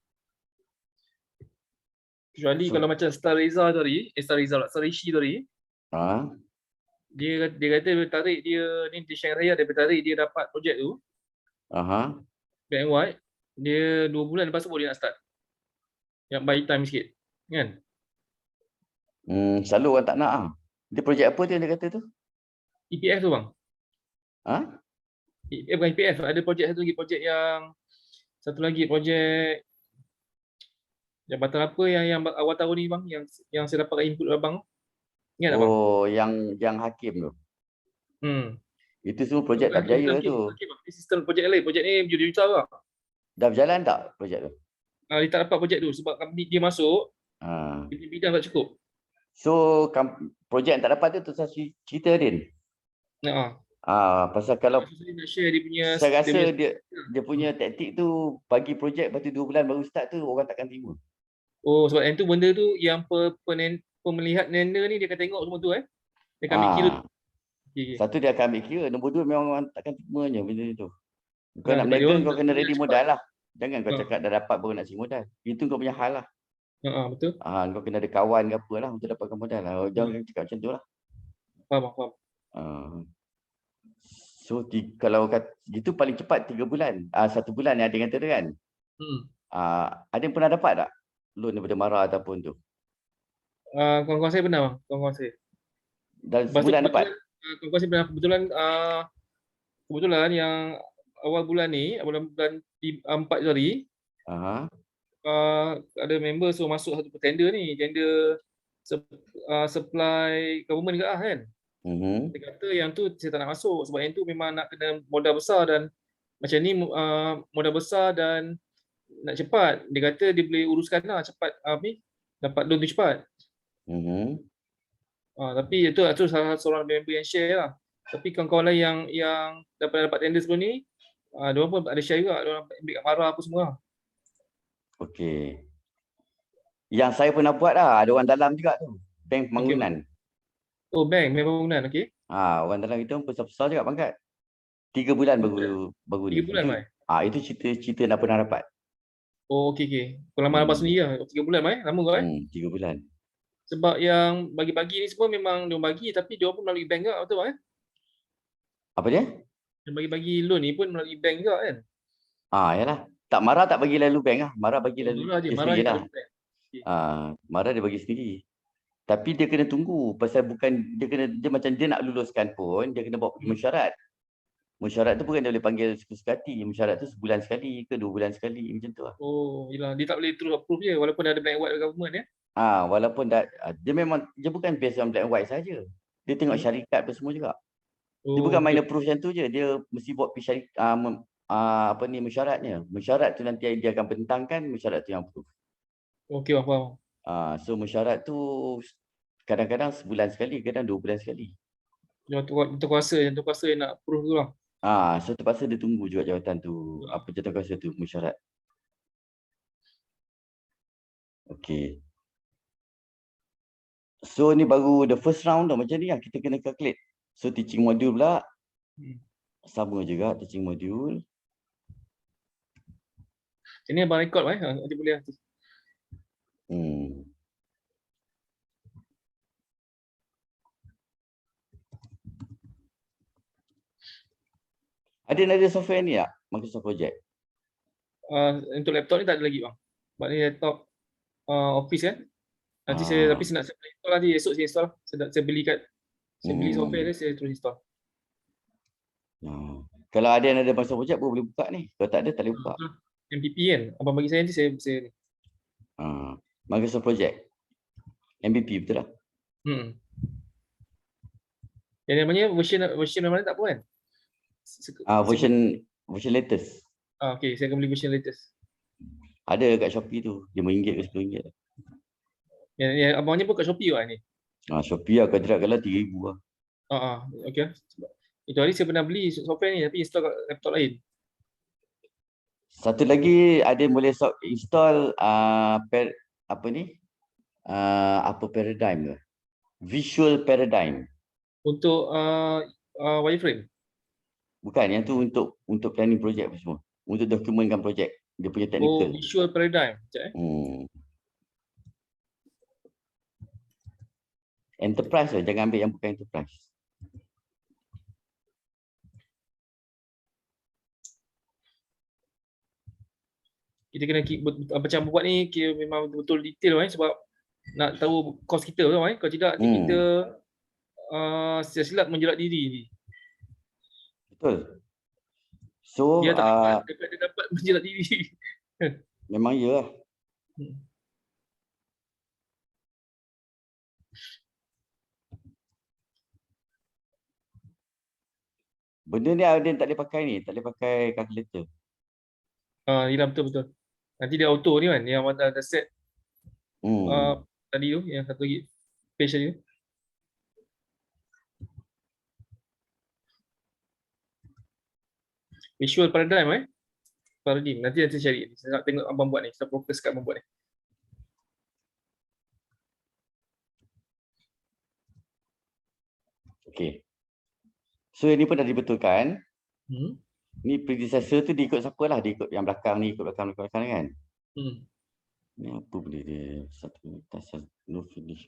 Kecuali kalau macam Star Rishi tadi. Dia kata dia tarik dia ni di Shanghai Raya, dia tarik dia dapat projek tu. Black and white. Dia 2 bulan lepas tu boleh nak start. Yang buy time sikit. Kan? Selalu orang tak nak lah. Dia projek apa tu yang dia kata tu? EPF tu bang. Bukan EPF. Ada projek satu lagi projek jabatan apa yang awal tahun ni bang, yang saya dapat input abang. Ingat tak bang? Yang hakim tu. Itu semua projek tak berjaya tu. Sistem projek lain. Projek ni berjuta-juta lah. Dah berjalan tak projek tu? Dia tak dapat projek tu sebab company dia masuk. Dia bidang tak cukup. So projek yang tak dapat tu terus cerita Din. Pasal kalau saya rasa dia punya taktik tu bagi projek lepas tu 2 bulan baru start tu orang takkan terima. Sebab yang tu benda tu yang pemelihat lender ni dia akan tengok semua tu dia akan ambil kira. Satu dia akan ambil kira, nombor 2 memang orang takkan terimanya benda tu. Kau nak berniaga kau kena ready modal lah. Jangan kau cakap dah dapat baru nak cari modal. Itu kau punya hal lah. Betul. Kau kena ada kawan ke apa lah untuk dapatkan modal lah. Jangan cakap macam tu lah. Faham. So kalau itu paling cepat 3 bulan. 1 bulan yang ada kata tu kan. Ada yang pernah dapat tak loan daripada Mara ataupun tu? Kawan-kawan saya pernah bang. Kawan-kawan saya. Dan sebulan dapat? Kawan-kawan saya pernah. Kebetulan yang awal bulan ni, bulan 4 Januari, ada member suruh masuk satu tender ni, tender supply government ke kan. Dia kata yang tu saya tak nak masuk sebab yang tu memang nak kena modal besar dan macam ni modal besar dan nak cepat. Dia kata dia boleh uruskan lah cepat dapat loan tu cepat. Tapi itu salah seorang member yang share lah. Tapi kawan-kawan lain yang dapat tender sebelum ni, diorang pun ada share juga, diorang ambil kat Mara apa semua. Okey. Yang saya pernah buat lah, ada orang dalam juga tu. Bank Pembangunan. Bank Pembangunan, okey. Orang dalam itu besar-besar juga pangkat. 3 bulan baru 3 bulan mai. Itu cerita nak pernah dapat. Okey. Pengalaman abang sendiri lah. 3 bulan mai, lama kau 3 bulan. Sebab yang bagi-bagi ni semua memang diorang bagi tapi diorang pun melalui bank juga, betul bang Apa dia? Yang bagi-bagi loan ni pun melalui bank juga kan? Yalah. Tak Mara tak bagi lalu bank lah. Mara bagi lalu Mara dia lah. Mara dia bagi sendiri. Tapi dia kena tunggu pasal bukan dia macam dia nak luluskan pun dia kena bawa pergi mesyuarat. Mesyuarat tu bukan dia boleh panggil suka hati. Mesyuarat tu sebulan sekali ke 2 bulan sekali macam tu lah. Yelah. Dia tak boleh terus approve je walaupun ada black and white government Walaupun dia bukan based on black and white saja. Dia tengok syarikat apa semua juga. Dia bukan main approve macam tu je. Dia mesti buat syarikat mesyuaratnya. Mesyuarat tu nanti dia akan bentangkan, mesyuarat tu yang approve. Okey, faham. So mesyuarat tu kadang-kadang sebulan sekali, kadang 2 bulan sekali. Yang kuasa yang nak approve tu lah. So terpaksa dia tunggu juga jawatan tu. Apa jawatan kuasa tu, mesyuarat. Okey. So ni baru the first round dah macam ni lah. Kita kena calculate. So teaching module pula. Sama juga teaching module. Ini abang record nanti boleh nanti. Ada software ni tak? Microsoft Project? Untuk laptop ni tak ada lagi bang. Sebab ni laptop office kan. Nanti saya nak install nanti esok saya install. Saya beli software dia, saya terus install. Kalau ada yang ada masa projek pun boleh buka ni. Kalau tak ada, tak boleh buka. MPP kan? Abang bagi saya nanti saya ni. Microsoft Project. MVP betul tak? Yang namanya version mana tak apa kan? Version latest. Okay, saya akan beli version latest. Ada kat Shopee tu. RM5 ke RM10. Yang abangnya pun kat Shopee kan ni? Shopee lah. Kalau tidak kalah RM3,000 lah. Okay. Itu hari saya pernah beli software ni tapi install kat laptop lain. Satu lagi ada boleh install Paradigm ke? Visual Paradigm. Untuk wireframe? Bukan, yang tu untuk planning projek apa semua. Untuk dokumenkan projek. Dia punya technical. Visual Paradigm. Enterprise lah, jangan ambil yang bukan enterprise. Kita kena macam buat ni kira memang betul detail sebab nak tahu kos kita kalau tidak kita silap menjerat diri ni. Betul. So dia tak dapat menjerat diri. Memang ya lah. Benda ni ada yang tak boleh pakai ni, tak boleh pakai calculator. Ya betul. Nanti dia auto ni kan, yang ada set tadi tu, yang satu lagi page tadi tu. Visual Paradigm nanti saya cari. Saya nak tengok abang buat ni, saya fokus kat abang buat ni. Okay. So ini pun dah dibetulkan. Ni predecessor tu diikut siapa lah, diikut yang belakang ni, ikut belakang kan. Ni apa benda dia? Satu task no finish.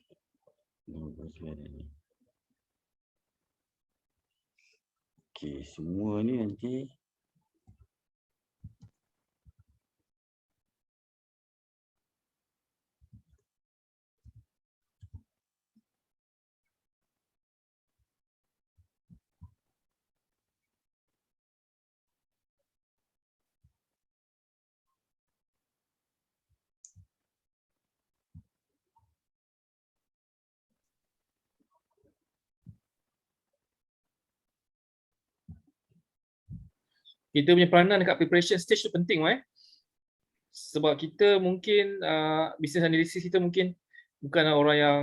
Okay, semua ni nanti kita punya peranan dekat preparation stage tu penting sebab kita mungkin business analysis kita mungkin bukan orang yang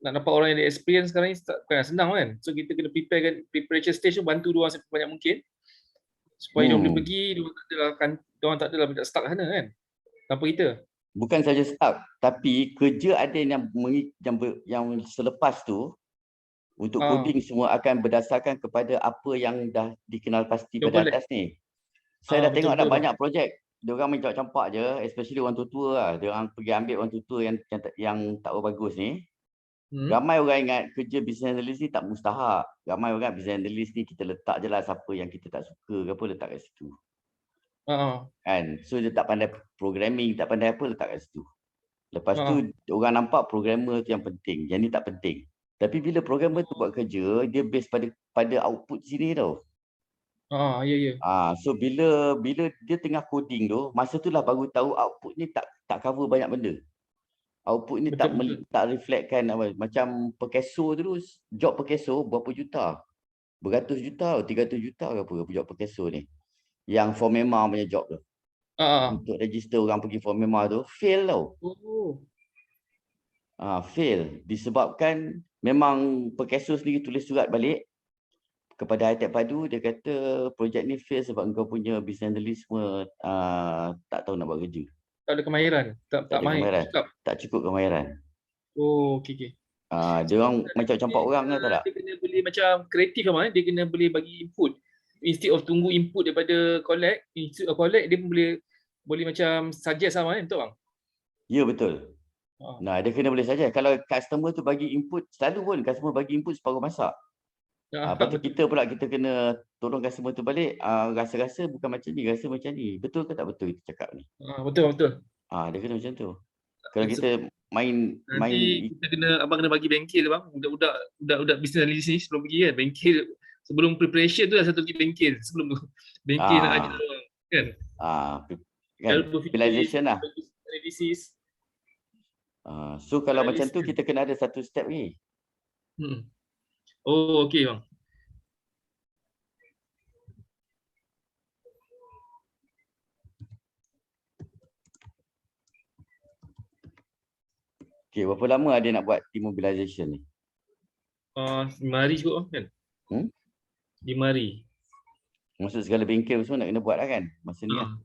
nak dapat orang yang ada experience sekarang ni bukan senang kan. So kita kena preparation stage tu bantu diorang sebanyak mungkin supaya diorang boleh pergi, diorang tak adalah stuck sana kan tanpa kita. Bukan saja stuck, tapi kerja ada yang selepas tu untuk coding semua akan berdasarkan kepada apa yang dah dikenal pasti pada atas ni. Saya dah tengok ada banyak projek, diorang main campak je, especially orang tua-tua lah. Diorang pergi ambil orang tua-tua yang tak bagus ni. Ramai orang ingat kerja business analyst ni tak mustahak. Ramai orang business analyst ni kita letak je lah siapa yang kita tak suka ke apa, letak kat situ. Kan? So dia tak pandai programming, tak pandai apa, letak kat situ. Lepas tu orang nampak programmer tu yang penting, yang ni tak penting. Tapi bila programmer tu buat kerja, dia base pada output sini tau. Ya. So bila dia tengah coding tu, masa tu lah baru tahu output ni tak cover banyak benda. Output ni tak reflectkan apa. Macam Perkeso terus, job Perkeso berapa juta? Beratus juta, 300 juta ke apa job Perkeso ni. Yang Formema punya job tu. Untuk register orang pergi Formema tu, fail tau. Fail disebabkan memang Perkeso sendiri tulis surat balik kepada High Tech Padu, dia kata projek ni fail sebab engkau punya business analyst semua tak tahu nak buat kerja. Tak ada kemahiran, tak kemahiran. Tak cukup kemahiran. Okay. Dia orang macam campak orang ke tak? Dia kena boleh macam kreatif dia kena boleh bagi input. Instead of tunggu input daripada collect, dia pun boleh macam suggest betul bang? Ya betul. Dia kena boleh saja. Kalau customer tu bagi input, selalu pun customer bagi input separuh masak. Lepas tu kita kena tolong customer tu balik, rasa-rasa bukan macam ni, rasa macam ni. Betul ke tak betul kita cakap ni? Betul. Dia kena macam tu. Kalau kita nanti kita abang kena bagi bengkel bang, budak-budak business analyst ni sebelum pergi kan, bengkel Sebelum preparation tu dah satu pergi bengkel. Sebelum tu bengkel nak ajar orang kan. Kan mobilization lah. Analisis. So kalau macam tu kita kena ada satu step ni. Oh, okey bang. Okay, berapa lama ada nak buat demobilization ni? 5 hari cukup kan? 5 hari. Maksud segala bengkel semua nak kena buat lah kan? Masa ni lah.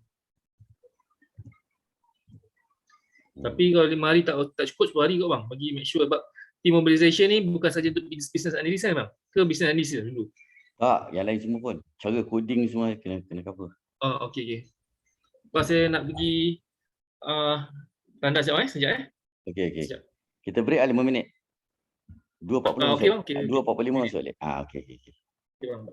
Tapi kalau 5 hari tak cukup 10 hari kot bang. Bagi make sure sebab demobilization ni bukan saja untuk business analysis bang. Ke business analysis dulu? Tak, yang lain semua pun. Cara coding semua kena cover. Okey. Lepas saya nak pergi tanda sekejap Okey. Kita break lah 5 minit. 2.45 okey bang. Okay. 2.45 masuk balik. Okey. Okey bang.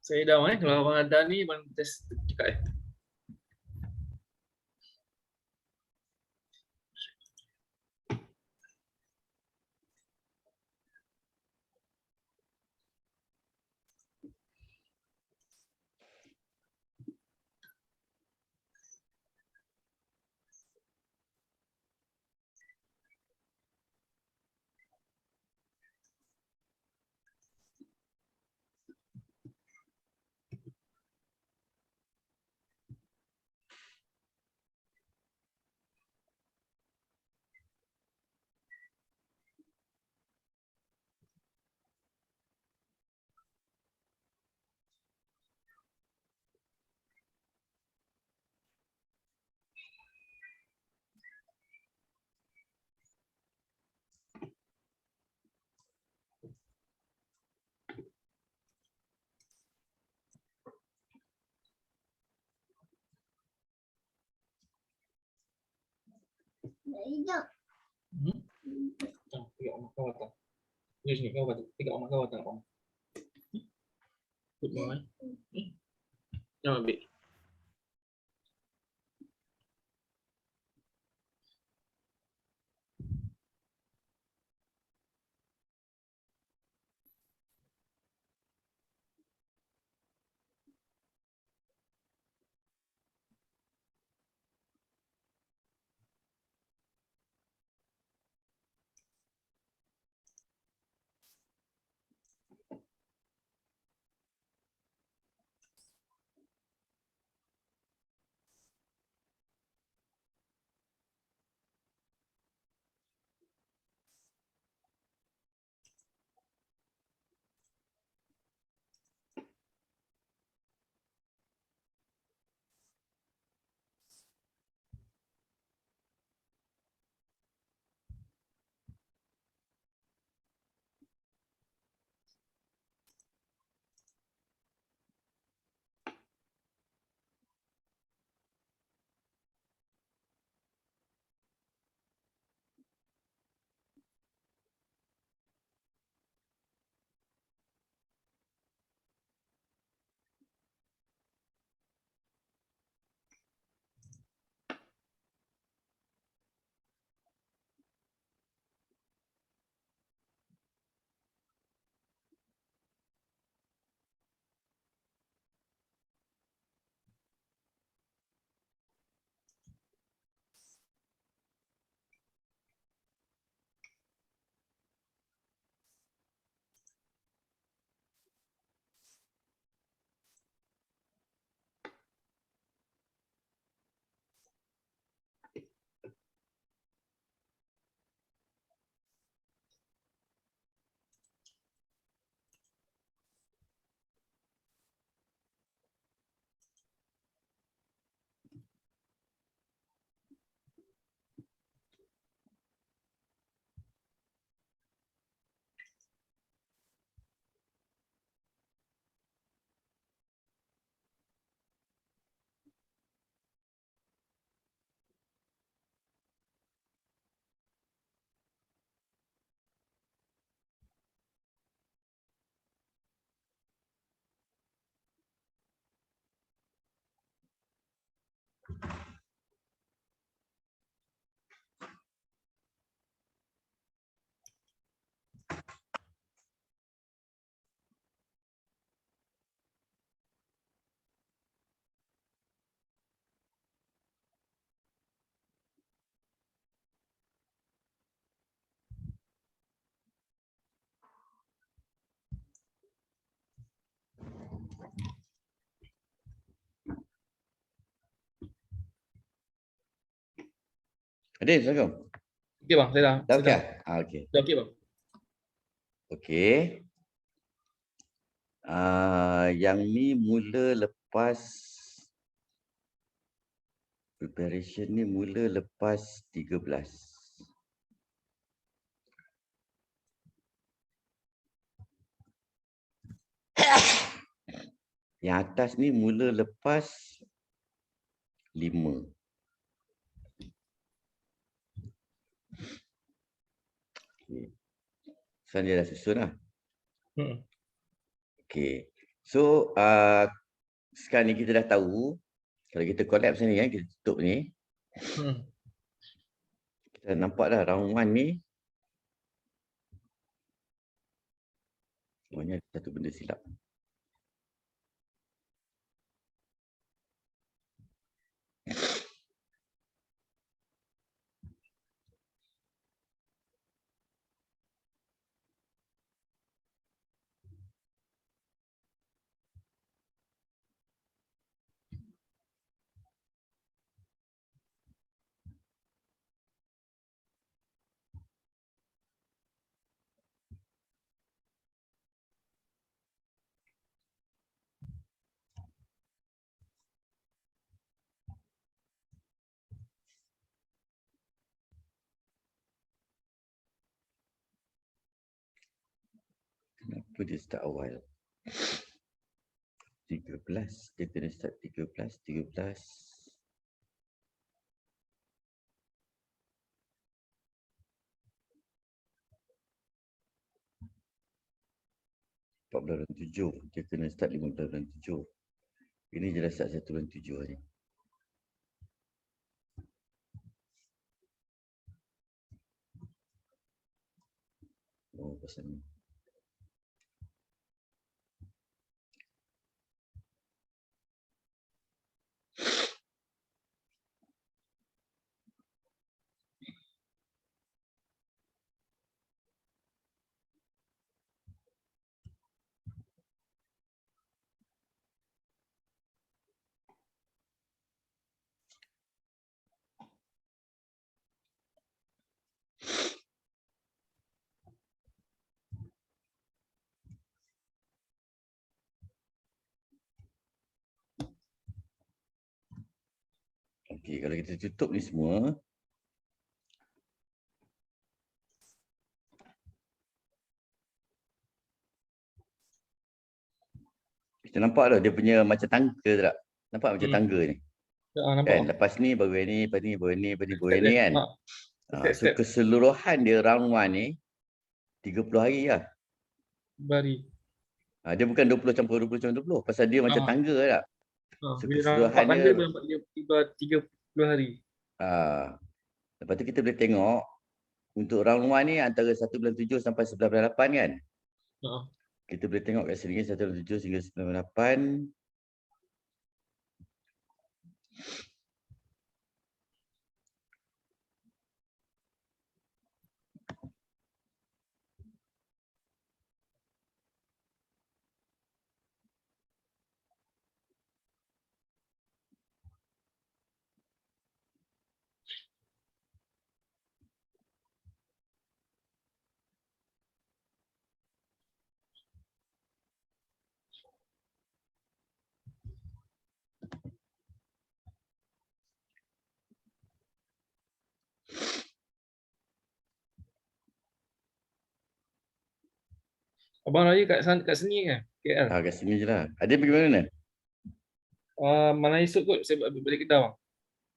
Saya down kalau abang ada ni abang test cakap Hijau. Tengok mak kau atas. Ni sini kau kata. Tengok mak kau atas. Good boy. Jangan ambil. Ada, Assalamualaikum. Okey bang, saya dah. Dah okey? Okey. Dah okey bang. Okey. Yang ni mula lepas preparation ni mula lepas 13. Yang atas ni mula lepas 5. Okay. Sekarang dia dah susun lah. Okay. So, sekarang ni kita dah tahu kalau kita collapse ni kan, kita tutup ni. Kita nampak dah round 1 ni. Sebenarnya ada satu benda silap. Kenapa dia start awal? 13. Dia kena start 13. 14 bulan 7. Dia kena start 15 bulan 7. Ini je dah start 1 bulan 7 ni. Oh, pasal ni. Okey, kalau kita tutup ni semua, kita nampak tak dia punya macam tangga tak? Nampak macam tangga ni? Nampak. Kan? Lepas ni baru ni, lepas ni baru ni, lepas ni baru ni kan? So Step. keseluruhan dia round 1 ni 30 hari lah. Bari. Dia bukan 20 campur 20 campur 20 pasal dia macam tangga tak? So Bila nampak tangga keseluruhannya, nampak dia tiba 30 hari. lepas tu kita boleh tengok untuk round 1 ni antara 1 bulan 7 sampai 11 bulan 8 kan? Kita boleh tengok kat sini 1 bulan 7 hingga 9 bulan 8. Abang Raya kat sini kan? KL. Kat sini je lah. Ada pergi mana? Mana esok kot saya balik Kedah bang.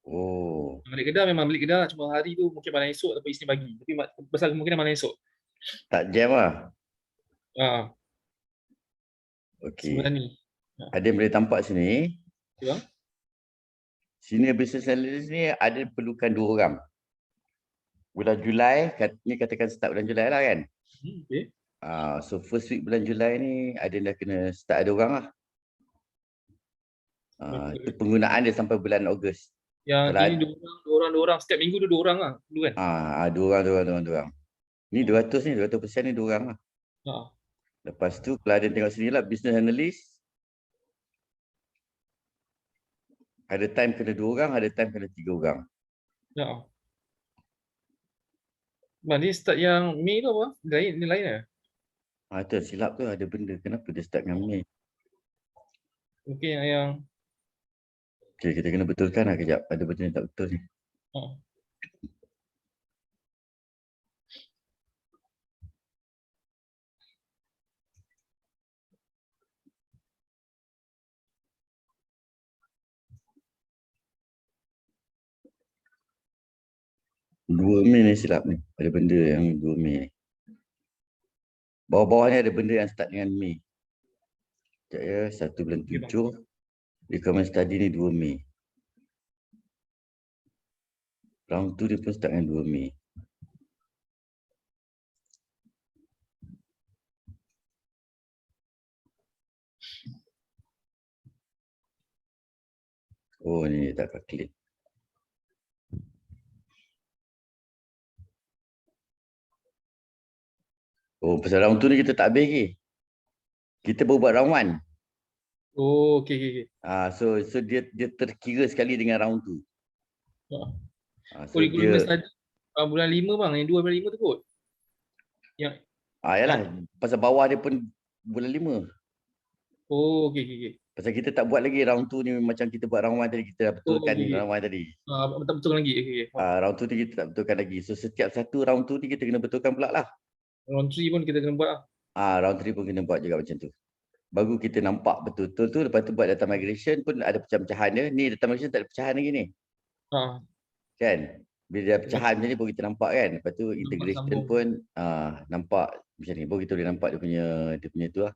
Oh. Balik Kedah memang balik Kedah, cuma hari tu mungkin malam esok atau Isnin pagi. Tapi besar kemungkinan malam esok. Tak jam lah. Okey. Sebenarnya ni. Ada yang boleh tampak sini. Ya. Senior business analyst ni ada perlukan 2 orang. Bulan Julai, ni katakan start bulan Julai lah kan. Okay. So first week bulan Julai ni ada dah kena start ada orang lah. Itu penggunaan dia sampai bulan Ogos. Yang ini dua orang. Setiap minggu tu 2 orang lah. Dulu kan? 2 orang. Ni 200 ni, 200% ni 2 orang lah. Lepas tu kalau ada tengok sini lah, business analyst. Ada time kena 2 orang, ada time kena 3 orang. Ya. Ni start yang Mei tu apa? Ni lain lah. Itu silap tu ada benda. Kenapa dia start dengan Mei? Mungkin yang Okay, kita kena betulkan lah kejap. Ada benda yang tak betul ni. Dua Mei ni silap ni. Ada benda yang 2 Mei ni. Bawah-bawah ni ada benda yang start dengan Mei. Sekejap ya, 1 bulan 7. Recommend study ni 2 Mei. Round tu dia pun start dengan 2 Mei. Oh ni tak klik. Oh pasal round tu ni kita tak habis lagi. Kita baru buat round 1. Oh, okey. So dia terkira sekali dengan round tu. So dia study bulan 5 bang, yang 2 bulan 5 tu kot. Yang yalah, pasal bawah dia pun bulan 5. Oh, okey. Pasal kita tak buat lagi round 2 ni macam kita buat round 1 tadi, kita dah betulkan round 1 tadi. Betul lagi. Okey. Round 2 ni kita tak betulkan lagi. So setiap satu round 2 ni kita kena betulkan pula lah. Round 3 pun kita kena buat lah. Round 3 pun kena buat juga macam tu. Baru kita nampak betul-betul tu. Lepas tu buat data migration pun ada pecah-pecahan dia. Ni data migration tak ada pecahan lagi ni. Kan? Bila dia pecahan macam ni pun kita nampak kan. Lepas tu integration pun nampak macam ni. Baru kita boleh nampak dia punya tu lah.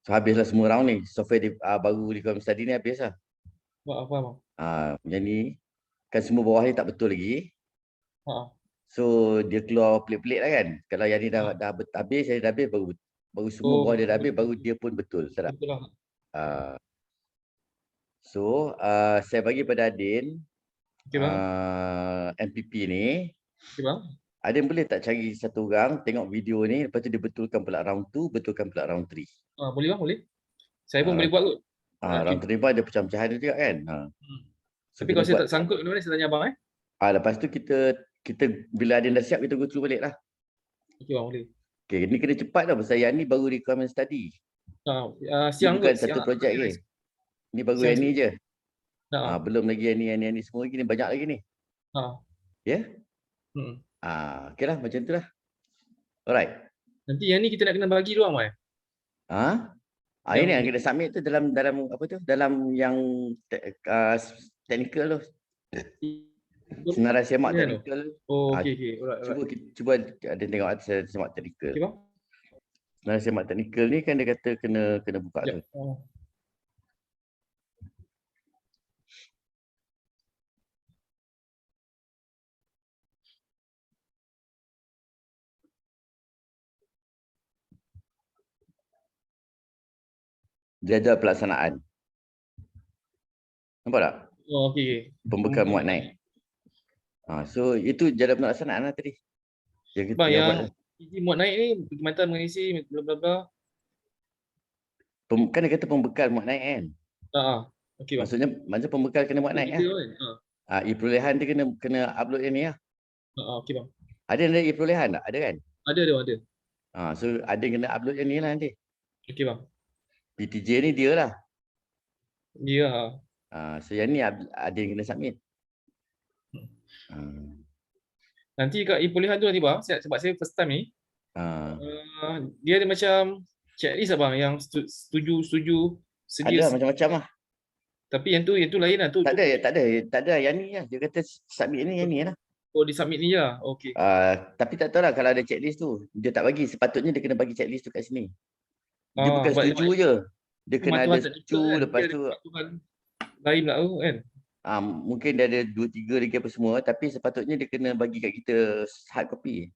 So habislah semua round ni. Software baru requirement study ni habis lah. Faham. Yang ni kan semua bawah ni tak betul lagi. So dia keluar pelik-pelik lah kan. Kalau yang ni dah habis, yang ni dah habis, baru semua bawah dia dah habis, baru dia pun betul. Tak? Betul lah. So saya bagi pada Adin Okay, bang. MPP ni. Okay, bang. Adin boleh tak cari satu orang tengok video ni, lepas tu dia betulkan pula round 2, betulkan pula round 3. Boleh bang, boleh. Saya pun boleh buat kot. Round 3 pun ada pecah-pecahan juga kan. So, tapi kalau saya tak sangkut, saya tanya abang lepas tu kita bila Adin dah siap, kita go through balik lah. Okay bang, boleh. Okay, ni kena cepat lah pasal yang ni baru requirement study. Siang bukan kot. satu projek lagi. Ni baru yang ni je. Belum lagi yang ni semua lagi ni, banyak lagi ni. Ya? Okay lah, macam tu lah. Alright. Nanti yang ni kita nak kena bagi doang, Mai. Ini yang kita submit tu dalam apa tu? Dalam yang technical tu. Senarai semak technical. Okey. Alright. Cuba ada tengok ada semak technical. Okay, bang. Senarai semak technical ni kan dia kata kena buka tu. Jadual pelaksanaan. Nampak tak? Okey. Pembekal muat naik. So itu jadual pelaksanaan lah tadi. Yang kita yang buat. muat naik ni perkhidmatan mengisi bla bla bla. Kan dia kata pembekal muat naik kan? Okey bang. Maksudnya pembekal kena muat naik lah. E-perolehan dia kena upload yang ni lah. Okey bang. Ada e-perolehan tak? Ada kan? Ada. So ada kena upload yang ni lah nanti. Okey bang. PTJ ni dia lah. Dia. So yang ni ada yang kena submit. Nanti kat e-perolehan tu nanti bang, sebab saya first time ni. Dia ada macam checklist abang yang setuju sedia. Ada macam-macam lah. Tapi yang tu lain lah tu. Tak ada yang ni lah. Dia kata submit ni yang ni lah. Di submit ni je lah. Okey. Tapi tak tahu lah kalau ada checklist tu. Dia tak bagi. Sepatutnya dia kena bagi checklist tu kat sini. Dia bukan setuju je. Dia kena ada setuju lepas tu. Lain lah tu kan. Mungkin dia ada 2-3 lagi apa semua. Tapi sepatutnya dia kena bagi kat kita hard copy.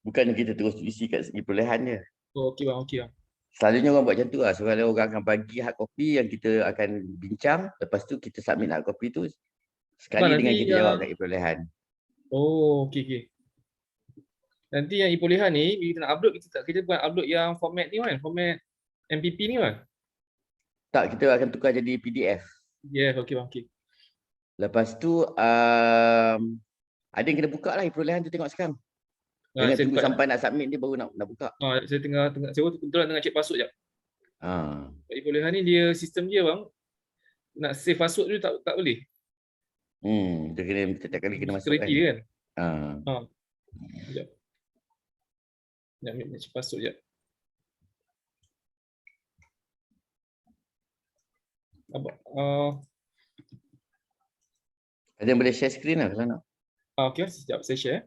Bukan kita terus isi kat segi perolehan je. Okey bang. Selalunya orang buat macam tu lah. Soalnya orang akan bagi hard copy yang kita akan bincang. Lepas tu kita submit hard copy tu sekali dengan kita jawab kat perolehan. Okey. Nanti yang e-perolehan ni bila kita nak upload, kita bukan upload yang format ni kan, format MPP ni kan. Tak, kita akan tukar jadi PDF. Okey bang. Lepas tu ada yang kena buka lah e-perolehan tu, tengok sekarang. Jangan tunggu sampai nak submit ni baru nak buka. Saya tengah kebetulan tengah cek password jap. E-perolehan ni dia sistem dia bang, nak save password tu tak boleh. Dia kena setiap kali kena masuk kan. Security kan. Sekejap. Nak cek password jap. Ada yang boleh share screen lah kalau nak. Okey, sekejap saya share.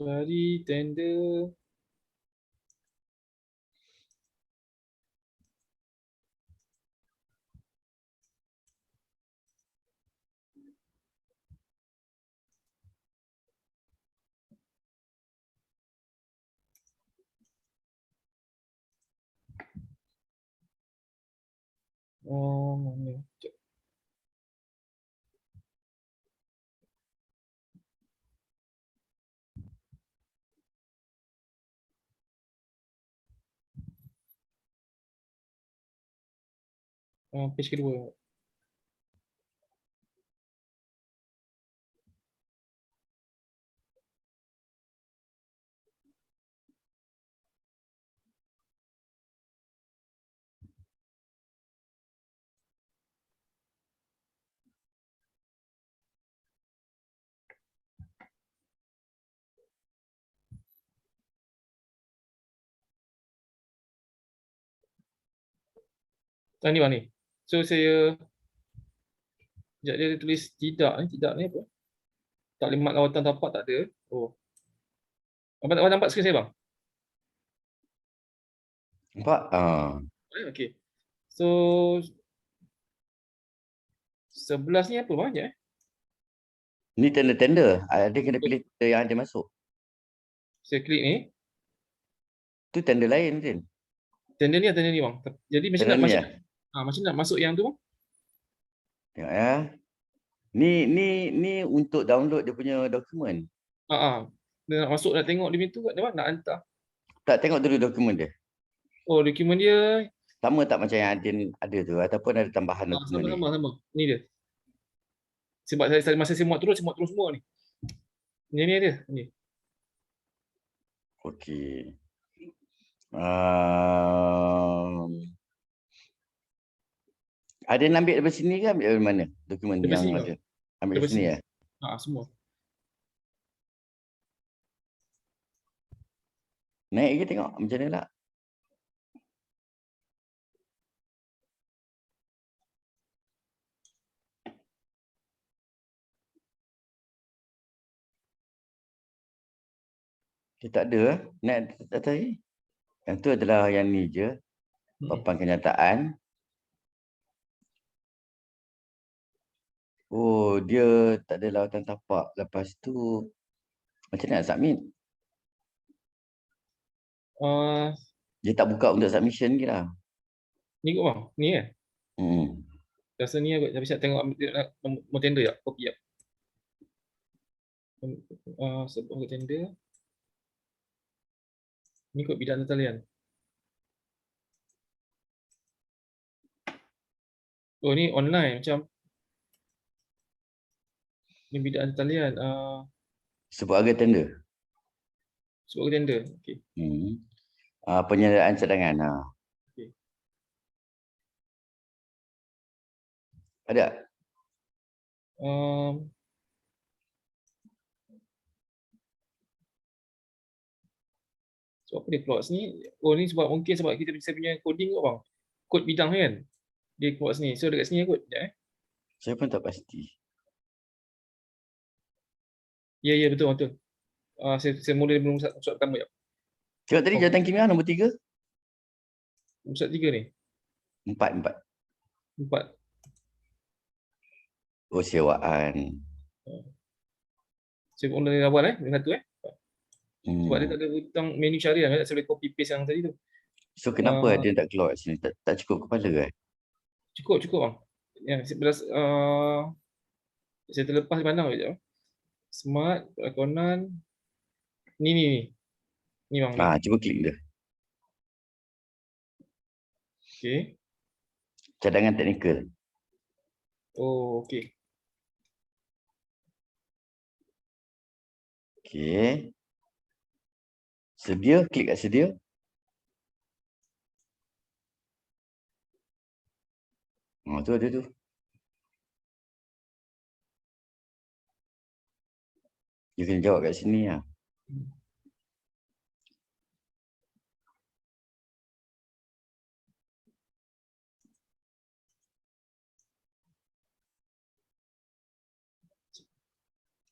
Dari tender. Mana? Sekejap. Page kedua. Ni bang ni. So saya sekejap dia tulis tidak ni apa? Taklimat lawatan tapak tak ada. Oh. Abang nampak skrin saya bang? Nampak? Okey. So 11 ni apa bang? Sekejap. Ni tender-tender. Ada kena pilih tender yang ada masuk. Saya klik ni. Tu tender lain, Tin. Tender ni bang. Jadi macam Tender nak ni masuk. ya? Macam nak masuk yang tu bang? Tengok ya. Ni untuk download dia punya dokumen. Dia nak masuk nak tengok dia punya tu kat mana nak hantar. Tak tengok dulu dokumen dia. Oh, dokumen dia Sama tak macam yang Adin ada tu ataupun ada tambahan dokumen ni? sama. Ni dia. Sebab masa saya muat terus semua ni. Ni ada. Ni. Okey. Ada yang ambil dari sini ke ambil dari mana? Dokumen Dari yang sini, ada. Ambil dari sini ya? Semua. Naik ke tengok macam mana lah. Dia tak ada. Naik atas ni. Yang tu adalah yang ni je. Papan kenyataan. Oh, dia tak ada lawatan tapak. Lepas tu, macam mana nak submit? Dia tak buka untuk submission lagi lah. Ni kot bang. Ni kan? Rasa ni kot. Tapi saya tengok mau tender tak? Kopi tak? Sebab tender. Ni kot bidang talian. Oh, ni online macam. Ni bidang talian. Sebut harga tender. Sebut harga tender. Okey. Penyediaan cadangan. Okay. Ada? So apa dia keluar sini? Oh ni mungkin sebab kita punya coding kot bang. Kod bidang kan. Dia keluar sini. So dekat sini kot. Sekejap Saya pun tak pasti. Ya betul. Saya mula belum soal pertama ya. Tengok tadi jawatan kimia nombor 3. Soal 3 ni. 4. 4. Oh, sewaan. Saya pun dari awal dengan satu Sebab dia tak ada hutang menu syariah kan. Saya boleh copy paste yang tadi tu. So kenapa dia tak keluar sini? Tak cukup kepala kan? Cukup bang. Yang saya terlepas pandang sekejap. Smart, perakuan. Ni bang. Cuba klik dia. Okey. Cadangan teknikal. Oh, okey. Okey. Sedia, klik kat sedia. Tu ada tu. Dia kena jawab kat sini lah.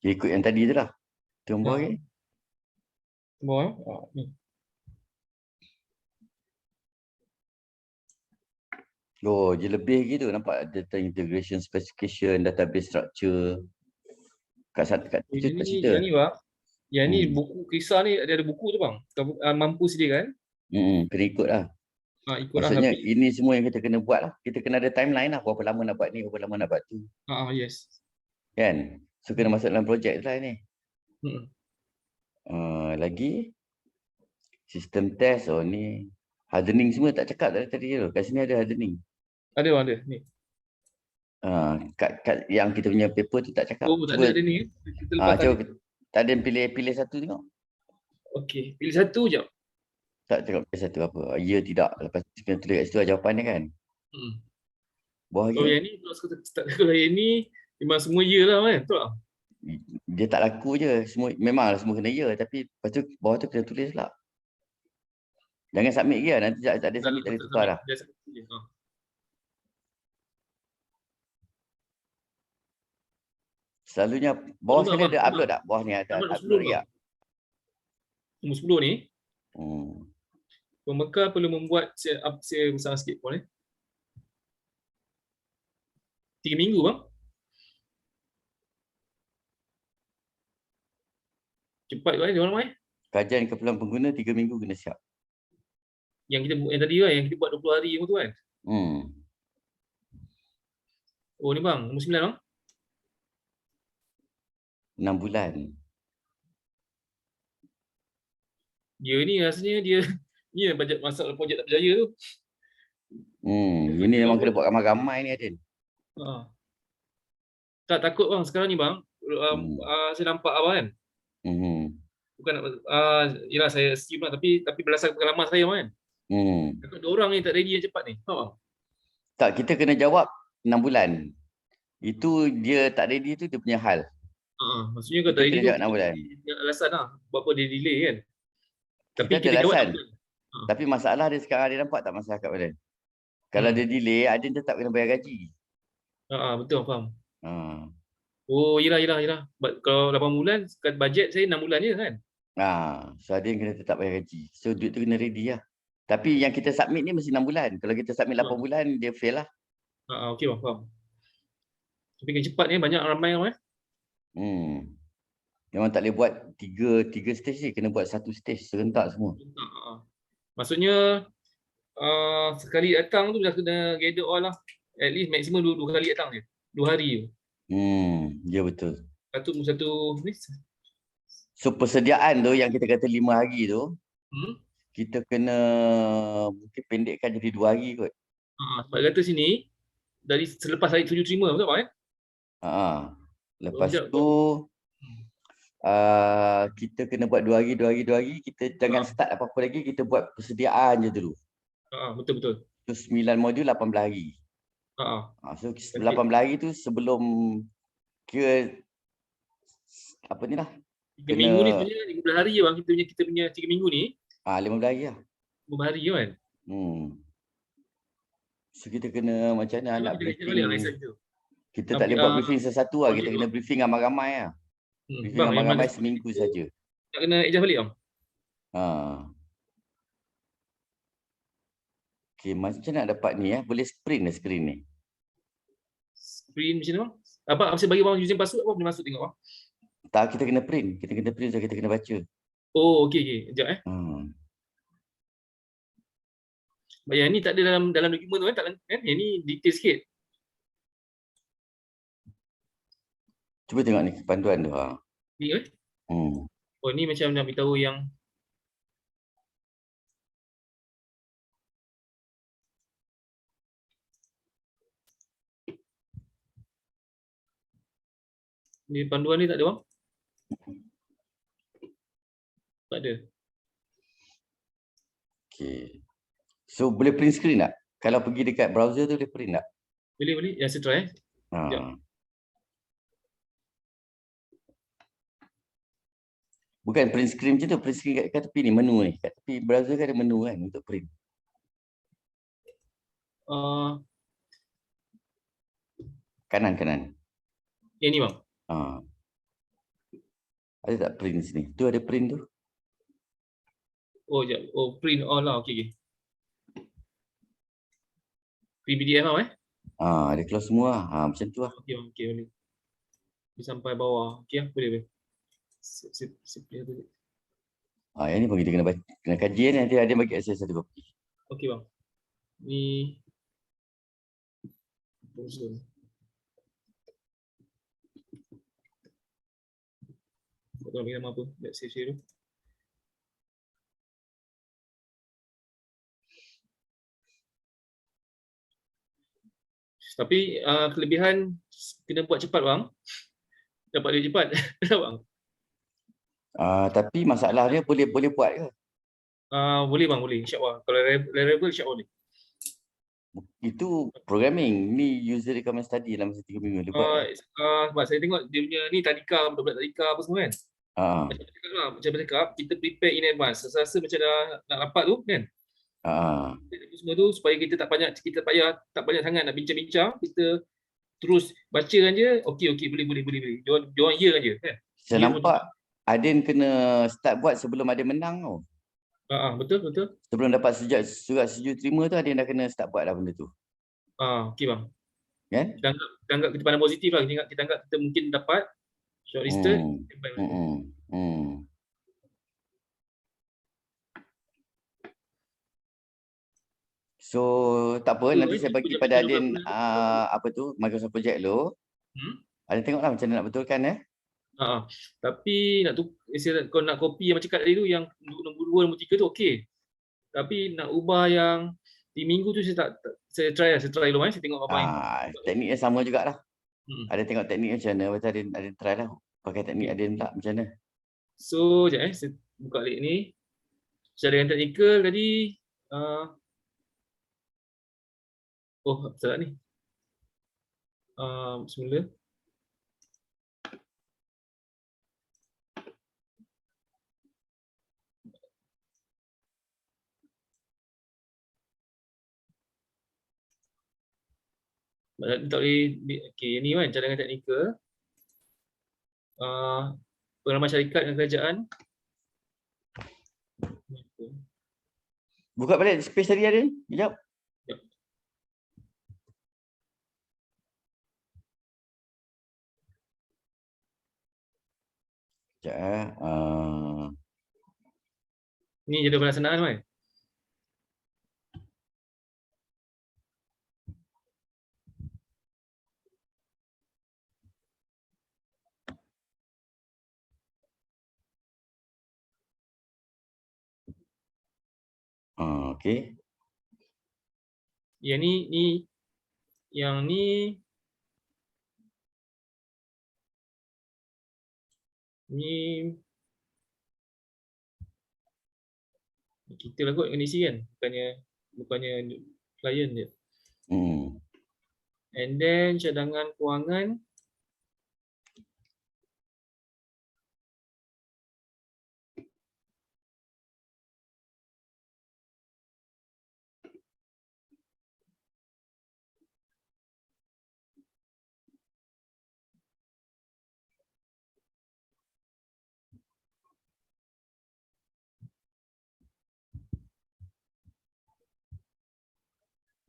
Dia ikut yang tadi tu lah. Tunggu lagi. Ni. Oh, dia lebih gitu. Nampak data integration specification, database structure. Kat situ tak cerita. Yang ni bang. Yang ni buku kisah ni ada buku tu bang. Mampu sediakan. Kena ikut lah. Ikutlah. Maksudnya ini semua yang kita kena buat lah. Kita kena ada timeline lah. Berapa lama nak buat ni, berapa lama nak buat tu. Yes. Kan? So kena masuk dalam projek lah ni. Lagi. Sistem test. Oh ni. Hardening semua tak cakap tadi tu. Kat sini ada hardening. Ada bang, ada. Ni. Kat yang kita punya paper tu tak cakap. Oh, tak ada ni. Cuba tak ada pilih satu tengok. Okey. Pilih satu je. Tak tengok pilih satu apa. Ya, tidak. Lepas tu kena tulis kat situ jawapannya kan. Bawah lagi. Yang ni kalau yang ni memang semua ya lah kan. Betul tak? Dia tak laku je. Memanglah semua kena ya. Tapi lepas tu bawah tu kena tulis lah. Jangan submit je. Nanti tak ada submit, tak ada tukar lah. Selalunya bawah Nombor sekali bang, ada upload tak? Bawah ni ada nombor upload 10 lagi bang. tak? Nombor 10 ni, Hmm. pembekal perlu membuat saya besar sikit pun 3 minggu bang. Cepat juga dia orang Kajian keperluan pengguna 3 minggu kena siap. Yang kita yang tadi kan, yang kita buat 20 hari tu kan. Oh ni bang, nombor 9 bang. 6 bulan. Dia ni rasanya dia ni bajet masalah projek tak berjaya tu. Ini memang kena buat ramai-ramai ni Adin. Tak takut bang sekarang ni bang. Saya nampak apa kan. Bukan yalah saya assume lah, tapi berdasarkan pengalaman saya kan. Takut orang ni tak ready yang cepat ni. Faham? Tak, kita kena jawab 6 bulan. Itu dia tak ready tu dia punya hal. Maksudnya kalau tak ready tu alasan lah buat apa dia delay kan. Tapi kita jawab 6 bulan. Tapi masalah dia sekarang dia nampak tak masalah kat badan. Kalau dia delay, Adin tetap kena bayar gaji. Betul faham. Oh yelah. Kalau 8 bulan bajet saya 6 bulan je kan. So Adin kena tetap bayar gaji. So duit tu kena ready lah. Tapi yang kita submit ni mesti 6 bulan. Kalau kita submit 8 bulan, dia fail lah. Okey bang, faham. Tapi kena cepat ni, banyak ramai orang Memang tak boleh buat 3 stage ni. Kena buat 1 stage serentak semua. Maksudnya sekali datang tu dah kena gather all lah. At least maksimum 2 kali datang je. 2 hari je. Ya betul. Satu ni. So persediaan tu yang kita kata 5 hari tu, kita kena mungkin pendekkan jadi 2 hari kot. Sebab kata sini dari selepas hari 7 terima betul bang Lepas tu kita kena buat 2 hari. Kita jangan start apa-apa lagi, kita buat persediaan je dulu. Betul. Tu 9 modul 18 hari. So 18 hari tu sebelum kira apa ni lah. 3 minggu ni sebenarnya 15 hari je bang, kita punya 3 minggu ni. 15 hari lah. 15 hari je kan. So kita kena macam mana nak briefing. Kita tak boleh buat briefing sesatu lah, kita kena briefing ramai-ramai lah. Briefing ramai-ramai seminggu saja. Tak kena adjust balik bang. Okay, macam nak dapat ni boleh sprint lah screen ni. Sprint macam mana bang? Apa saya bagi bang using password apa boleh masuk tengok bang? Tak, kita kena print. Kita kena baca. Oh, okey. Sekejap Yang ni tak ada dalam dokumen tu kan? Yang ni detail sikit. Cuba tengok ni panduan tu. Ni Oh, ni macam nak beritahu yang ni panduan ni tak ada bang? Tak ada. Okay. So boleh print screen tak? Kalau pergi dekat browser tu boleh print tak? Boleh. Ya, saya try. Bukan print screen macam tu, print screen kat tepi ni, menu ni. Kat tepi browser kan ada menu kan untuk print. Kanan. Yang ni bang? Ada tak print sini? Tu ada print tu. Oh, sekejap. Oh, print all lah. Okey. Print PDF bang ada close semua. Macam tu lah. Okey, boleh. Sampai bawah. Okey boleh. Yang ni pun kita kena kajian, nanti ada bagi akses satu kopi. Okey bang. Ni tak tahu nama apa. Let's save dulu. Tapi kelebihan kena buat cepat bang. Dapat dia cepat. Bang. Tapi masalah dia boleh buat ke? Boleh bang, boleh. InsyaAllah. Kalau reliable, insyaAllah boleh. Itu programming. Ni user requirement study dalam masa 3 minggu. Sebab saya tengok dia punya ni tadika, budak-budak tadika apa semua kan. Macam cakap, kita prepare in advance. Rasa macam dah nak rapat tu kan. Semua tu supaya kita tak banyak sangat nak bincang-bincang. Kita terus bacakan je, okey boleh. Diorang ya je kan. Saya Ya nampak Adin kena start buat sebelum Adin menang tau. betul. Sebelum dapat surat setuju terima tu Adin dah kena start buat dah benda tu. Okey bang. Kan? Kita anggap kita pandang positif lah. Kita anggap kita mungkin dapat shortlisted. So tak apa, nanti saya bagi pada Adin Microsoft Project dulu. Adin tengoklah macam mana nak betulkan Tapi kau nak copy yang macam kat tadi tu, yang nombor 2, nombor 3 tu okey. Tapi nak ubah yang di minggu tu saya try dulu saya tengok apa yang tekniknya sama jugalah. Ada tengok teknik macam mana, macam Adin try lah pakai teknik Adin pula macam mana. So sekejap saya buka link ni. Secara yang teknikal tadi salah ni. Bismillah. Tak boleh. Okey, ni kan cadangan teknikal. Pengalaman syarikat dengan kerajaan. Buka balik space tadi Adin. Sekejap. Sekejap Ni jadual pelaksanaan kan? Okey. Yang ni kita lah kot kondisi kan, bukannya klien je. And then cadangan kewangan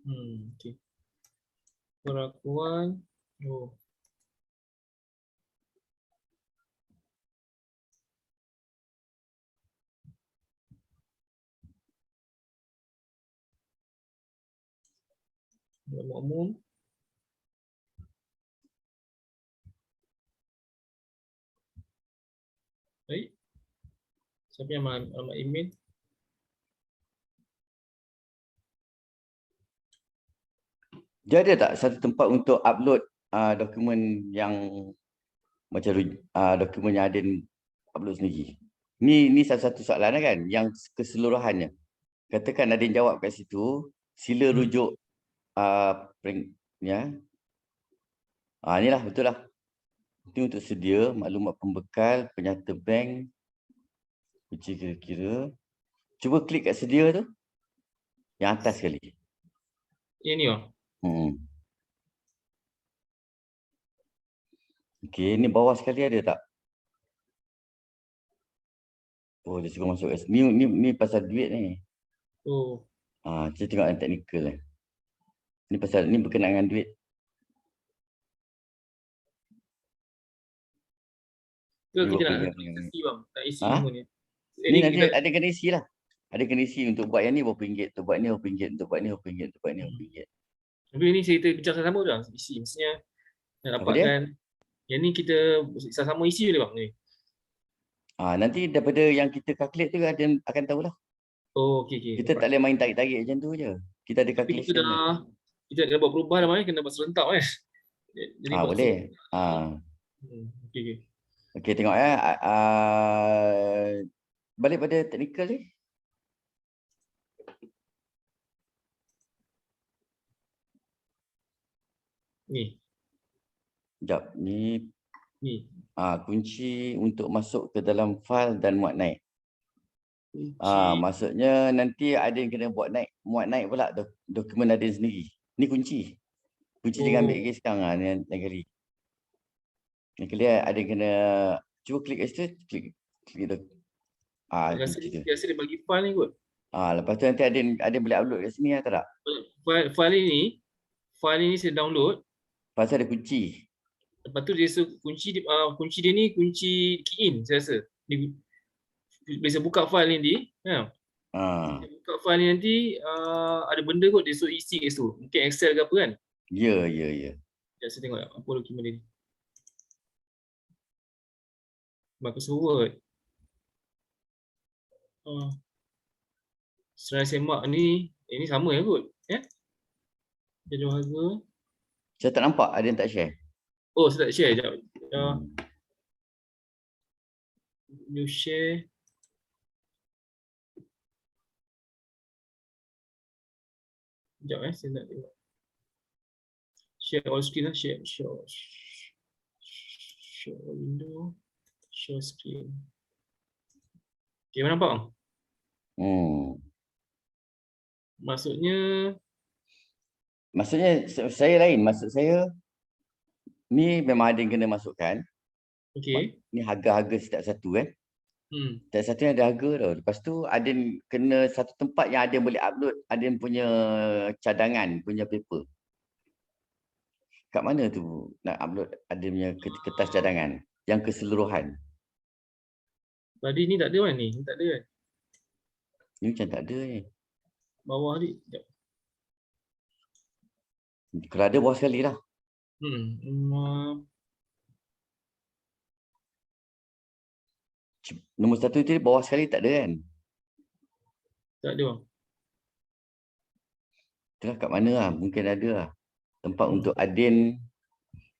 okey. Perakuan umum. Baik. Siapa yang alamat email? Dia ada tak satu tempat untuk upload dokumen yang macam dokumen yang Adin upload sendiri? Ni satu-satu soalan kan, yang keseluruhannya. Katakan Adin jawab kat situ, sila rujuk inilah betul lah. Itu untuk sedia maklumat pembekal, penyata bank, kunci kira-kira. Cuba klik kat sedia tu. Yang atas sekali. Yang ni bang. Okey, ni bawah sekali ada tak? Oh, dia suruh masuk. Ni pasal duit ni. Kita tengok yang teknikal lah. Ni berkenaan dengan duit. Kita nak isi bang, nak isi semua ni. Ni nanti ada kena isi lah. Ada kena isi untuk buat yang ni berapa ringgit, untuk buat ni berapa ringgit, untuk buat ni berapa ringgit, untuk buat ni berapa ringgit. Tapi ni kita bincang sama je isi. Maksudnya nak dapatkan yang ni kita sama isi boleh bang ni. Nanti daripada yang kita calculate tu akan tahulah. Okey. Kita tak boleh main tarik-tarik macam tu je. Kita ada calculation. Kita dah buat perubahan dah, kena buat serentak kan. Jadi boleh. Okey. Okey, tengok balik pada teknikal ni. Ni. Sekejap, ni. Kunci untuk masuk ke dalam fail dan muat naik. Maksudnya nanti Adin kena muat naik pula dokumen Adin sendiri. Ni kunci. Kunci dia ambil lagi sekarang lah, lain kali. Lain kali ada yang kena, cuba klik kat situ, klik tu. Biasa dia bagi file ni kot. Lepas tu nanti ada yang boleh upload kat sini atau tak? File ini saya download. Pasal ada kunci. Lepas tu dia kunci dia ni kunci key in saya rasa. Bila buka file ni dia, buka file ni nanti ada benda kot dia suruh isi kat situ. Mungkin Excel ke apa kan? Ya. Saya tengok apa dokumen dia ni. Microsoft Word. Serai semak ni, ini sama ya kot. Jadual harga. Saya tak nampak, ada yang tak share. Oh, saya tak share sekejap. You share. Sekejap saya nak tengok. Share all screen lah, share all window, share screen. Okay, mana nampak? Maksudnya saya lain, maksud saya ni memang ada yang kena masukkan. Okay. Ni harga-harga setiap satu kan. Setiap satu yang ada harga tau. Lepas tu ada yang kena satu tempat yang ada yang boleh upload, ada yang punya cadangan, punya paper. Kat mana tu nak upload ada punya kertas cadangan yang keseluruhan? Tadi ni tak ada kan ni? Tak ada kan? Ni macam tak ada ni. Bawah ni. Kalau ada bawah sekali lah. Nombor satu tu bawah sekali tak ada kan? Tak ada bang. Itulah kat mana lah. Mungkin ada lah. Tempat untuk admin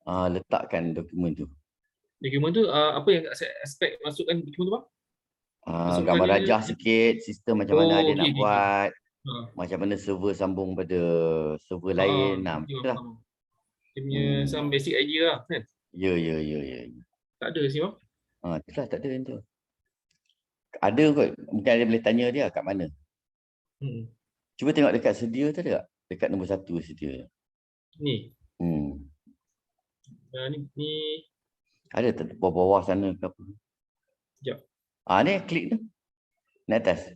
letakkan dokumen tu. Dokumen tu apa yang saya expect masukkan dokumen tu bang? Gambar rajah sikit, sistem macam mana dia nak buat. Macam mana server sambung pada server lain. Betul lah. Dia punya some basic idea lah kan? Ya. Tak ada sih bang. Itulah tak ada tu. Ada kot. Mungkin ada boleh tanya dia kat mana. Cuba tengok dekat sedia tu ada tak? Dekat nombor 1 sedia. Ni? Ni. Ada tak bawah-bawah sana ke apa? Sekejap. Ni klik tu. Ni atas.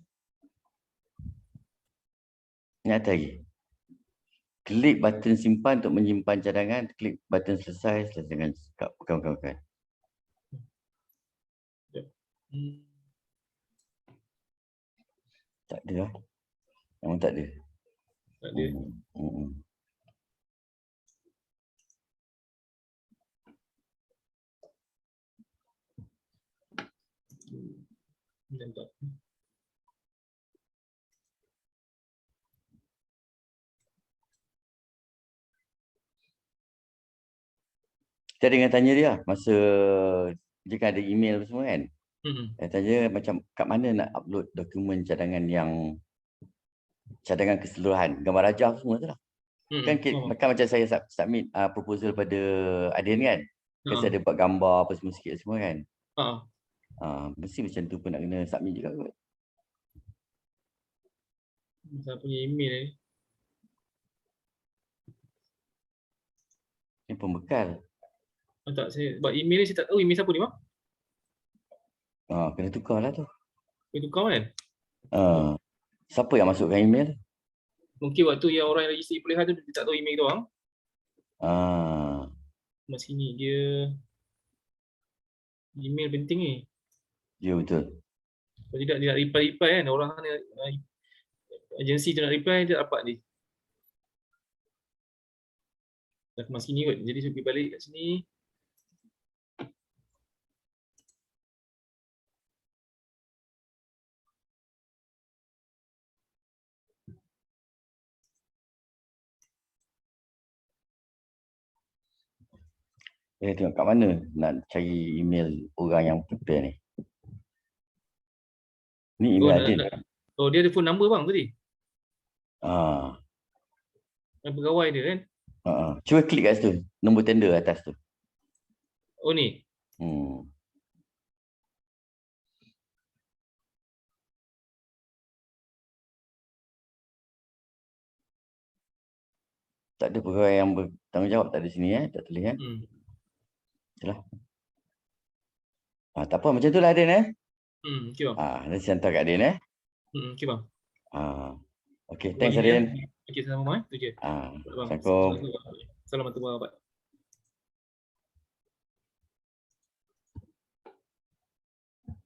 Ni atas lagi. Klik button simpan untuk menyimpan cadangan. Klik button selesai dengan pekan-pekan. Tak ada lah. Memang tak ada. Tak ada. Nampak. Kita dengan tanya dia masa dia kan ada email semua kan. Saya tanya macam kat mana nak upload dokumen cadangan yang cadangan keseluruhan, gambar rajah semua tu lah. Kan macam saya submit proposal pada Adin kan. Kan saya ada buat gambar apa semua sikit semua kan. Mesti macam tu pun nak kena submit juga kot. Saya punya email ni. Ni pembekal. Tak, saya buat email ni saya tak tahu email siapa ni bang. Kena tukar lah tu. Kena tukar kan? Siapa yang masukkan email? Mungkin waktu yang orang yang registry pilihan tu dia tak tahu email tu bang. Mas sini dia email penting ni. Ya betul. Kalau tidak dia nak reply kan, orang agensi tu nak reply dia dapat ni. Dah kemas sini kot. Jadi saya pergi balik kat sini. Tengok kat mana nak cari email orang yang prepare ni. Ni email Adin. Dia ada phone number bang tadi. Pegawai dia kan. Cuba klik kat situ. Nombor tender atas tu. Oh ni. Tak ada pegawai yang bertanggungjawab tak ada sini tak tulis Itulah. Tak apa macam itulah Adin Okey bang. Nanti saya hantar kat Adin Okey bang. Okey, thanks Adin. Okey sama-sama. Okey. Assalamualaikum. Assalamualaikum warahmatullahi wabarakatuh.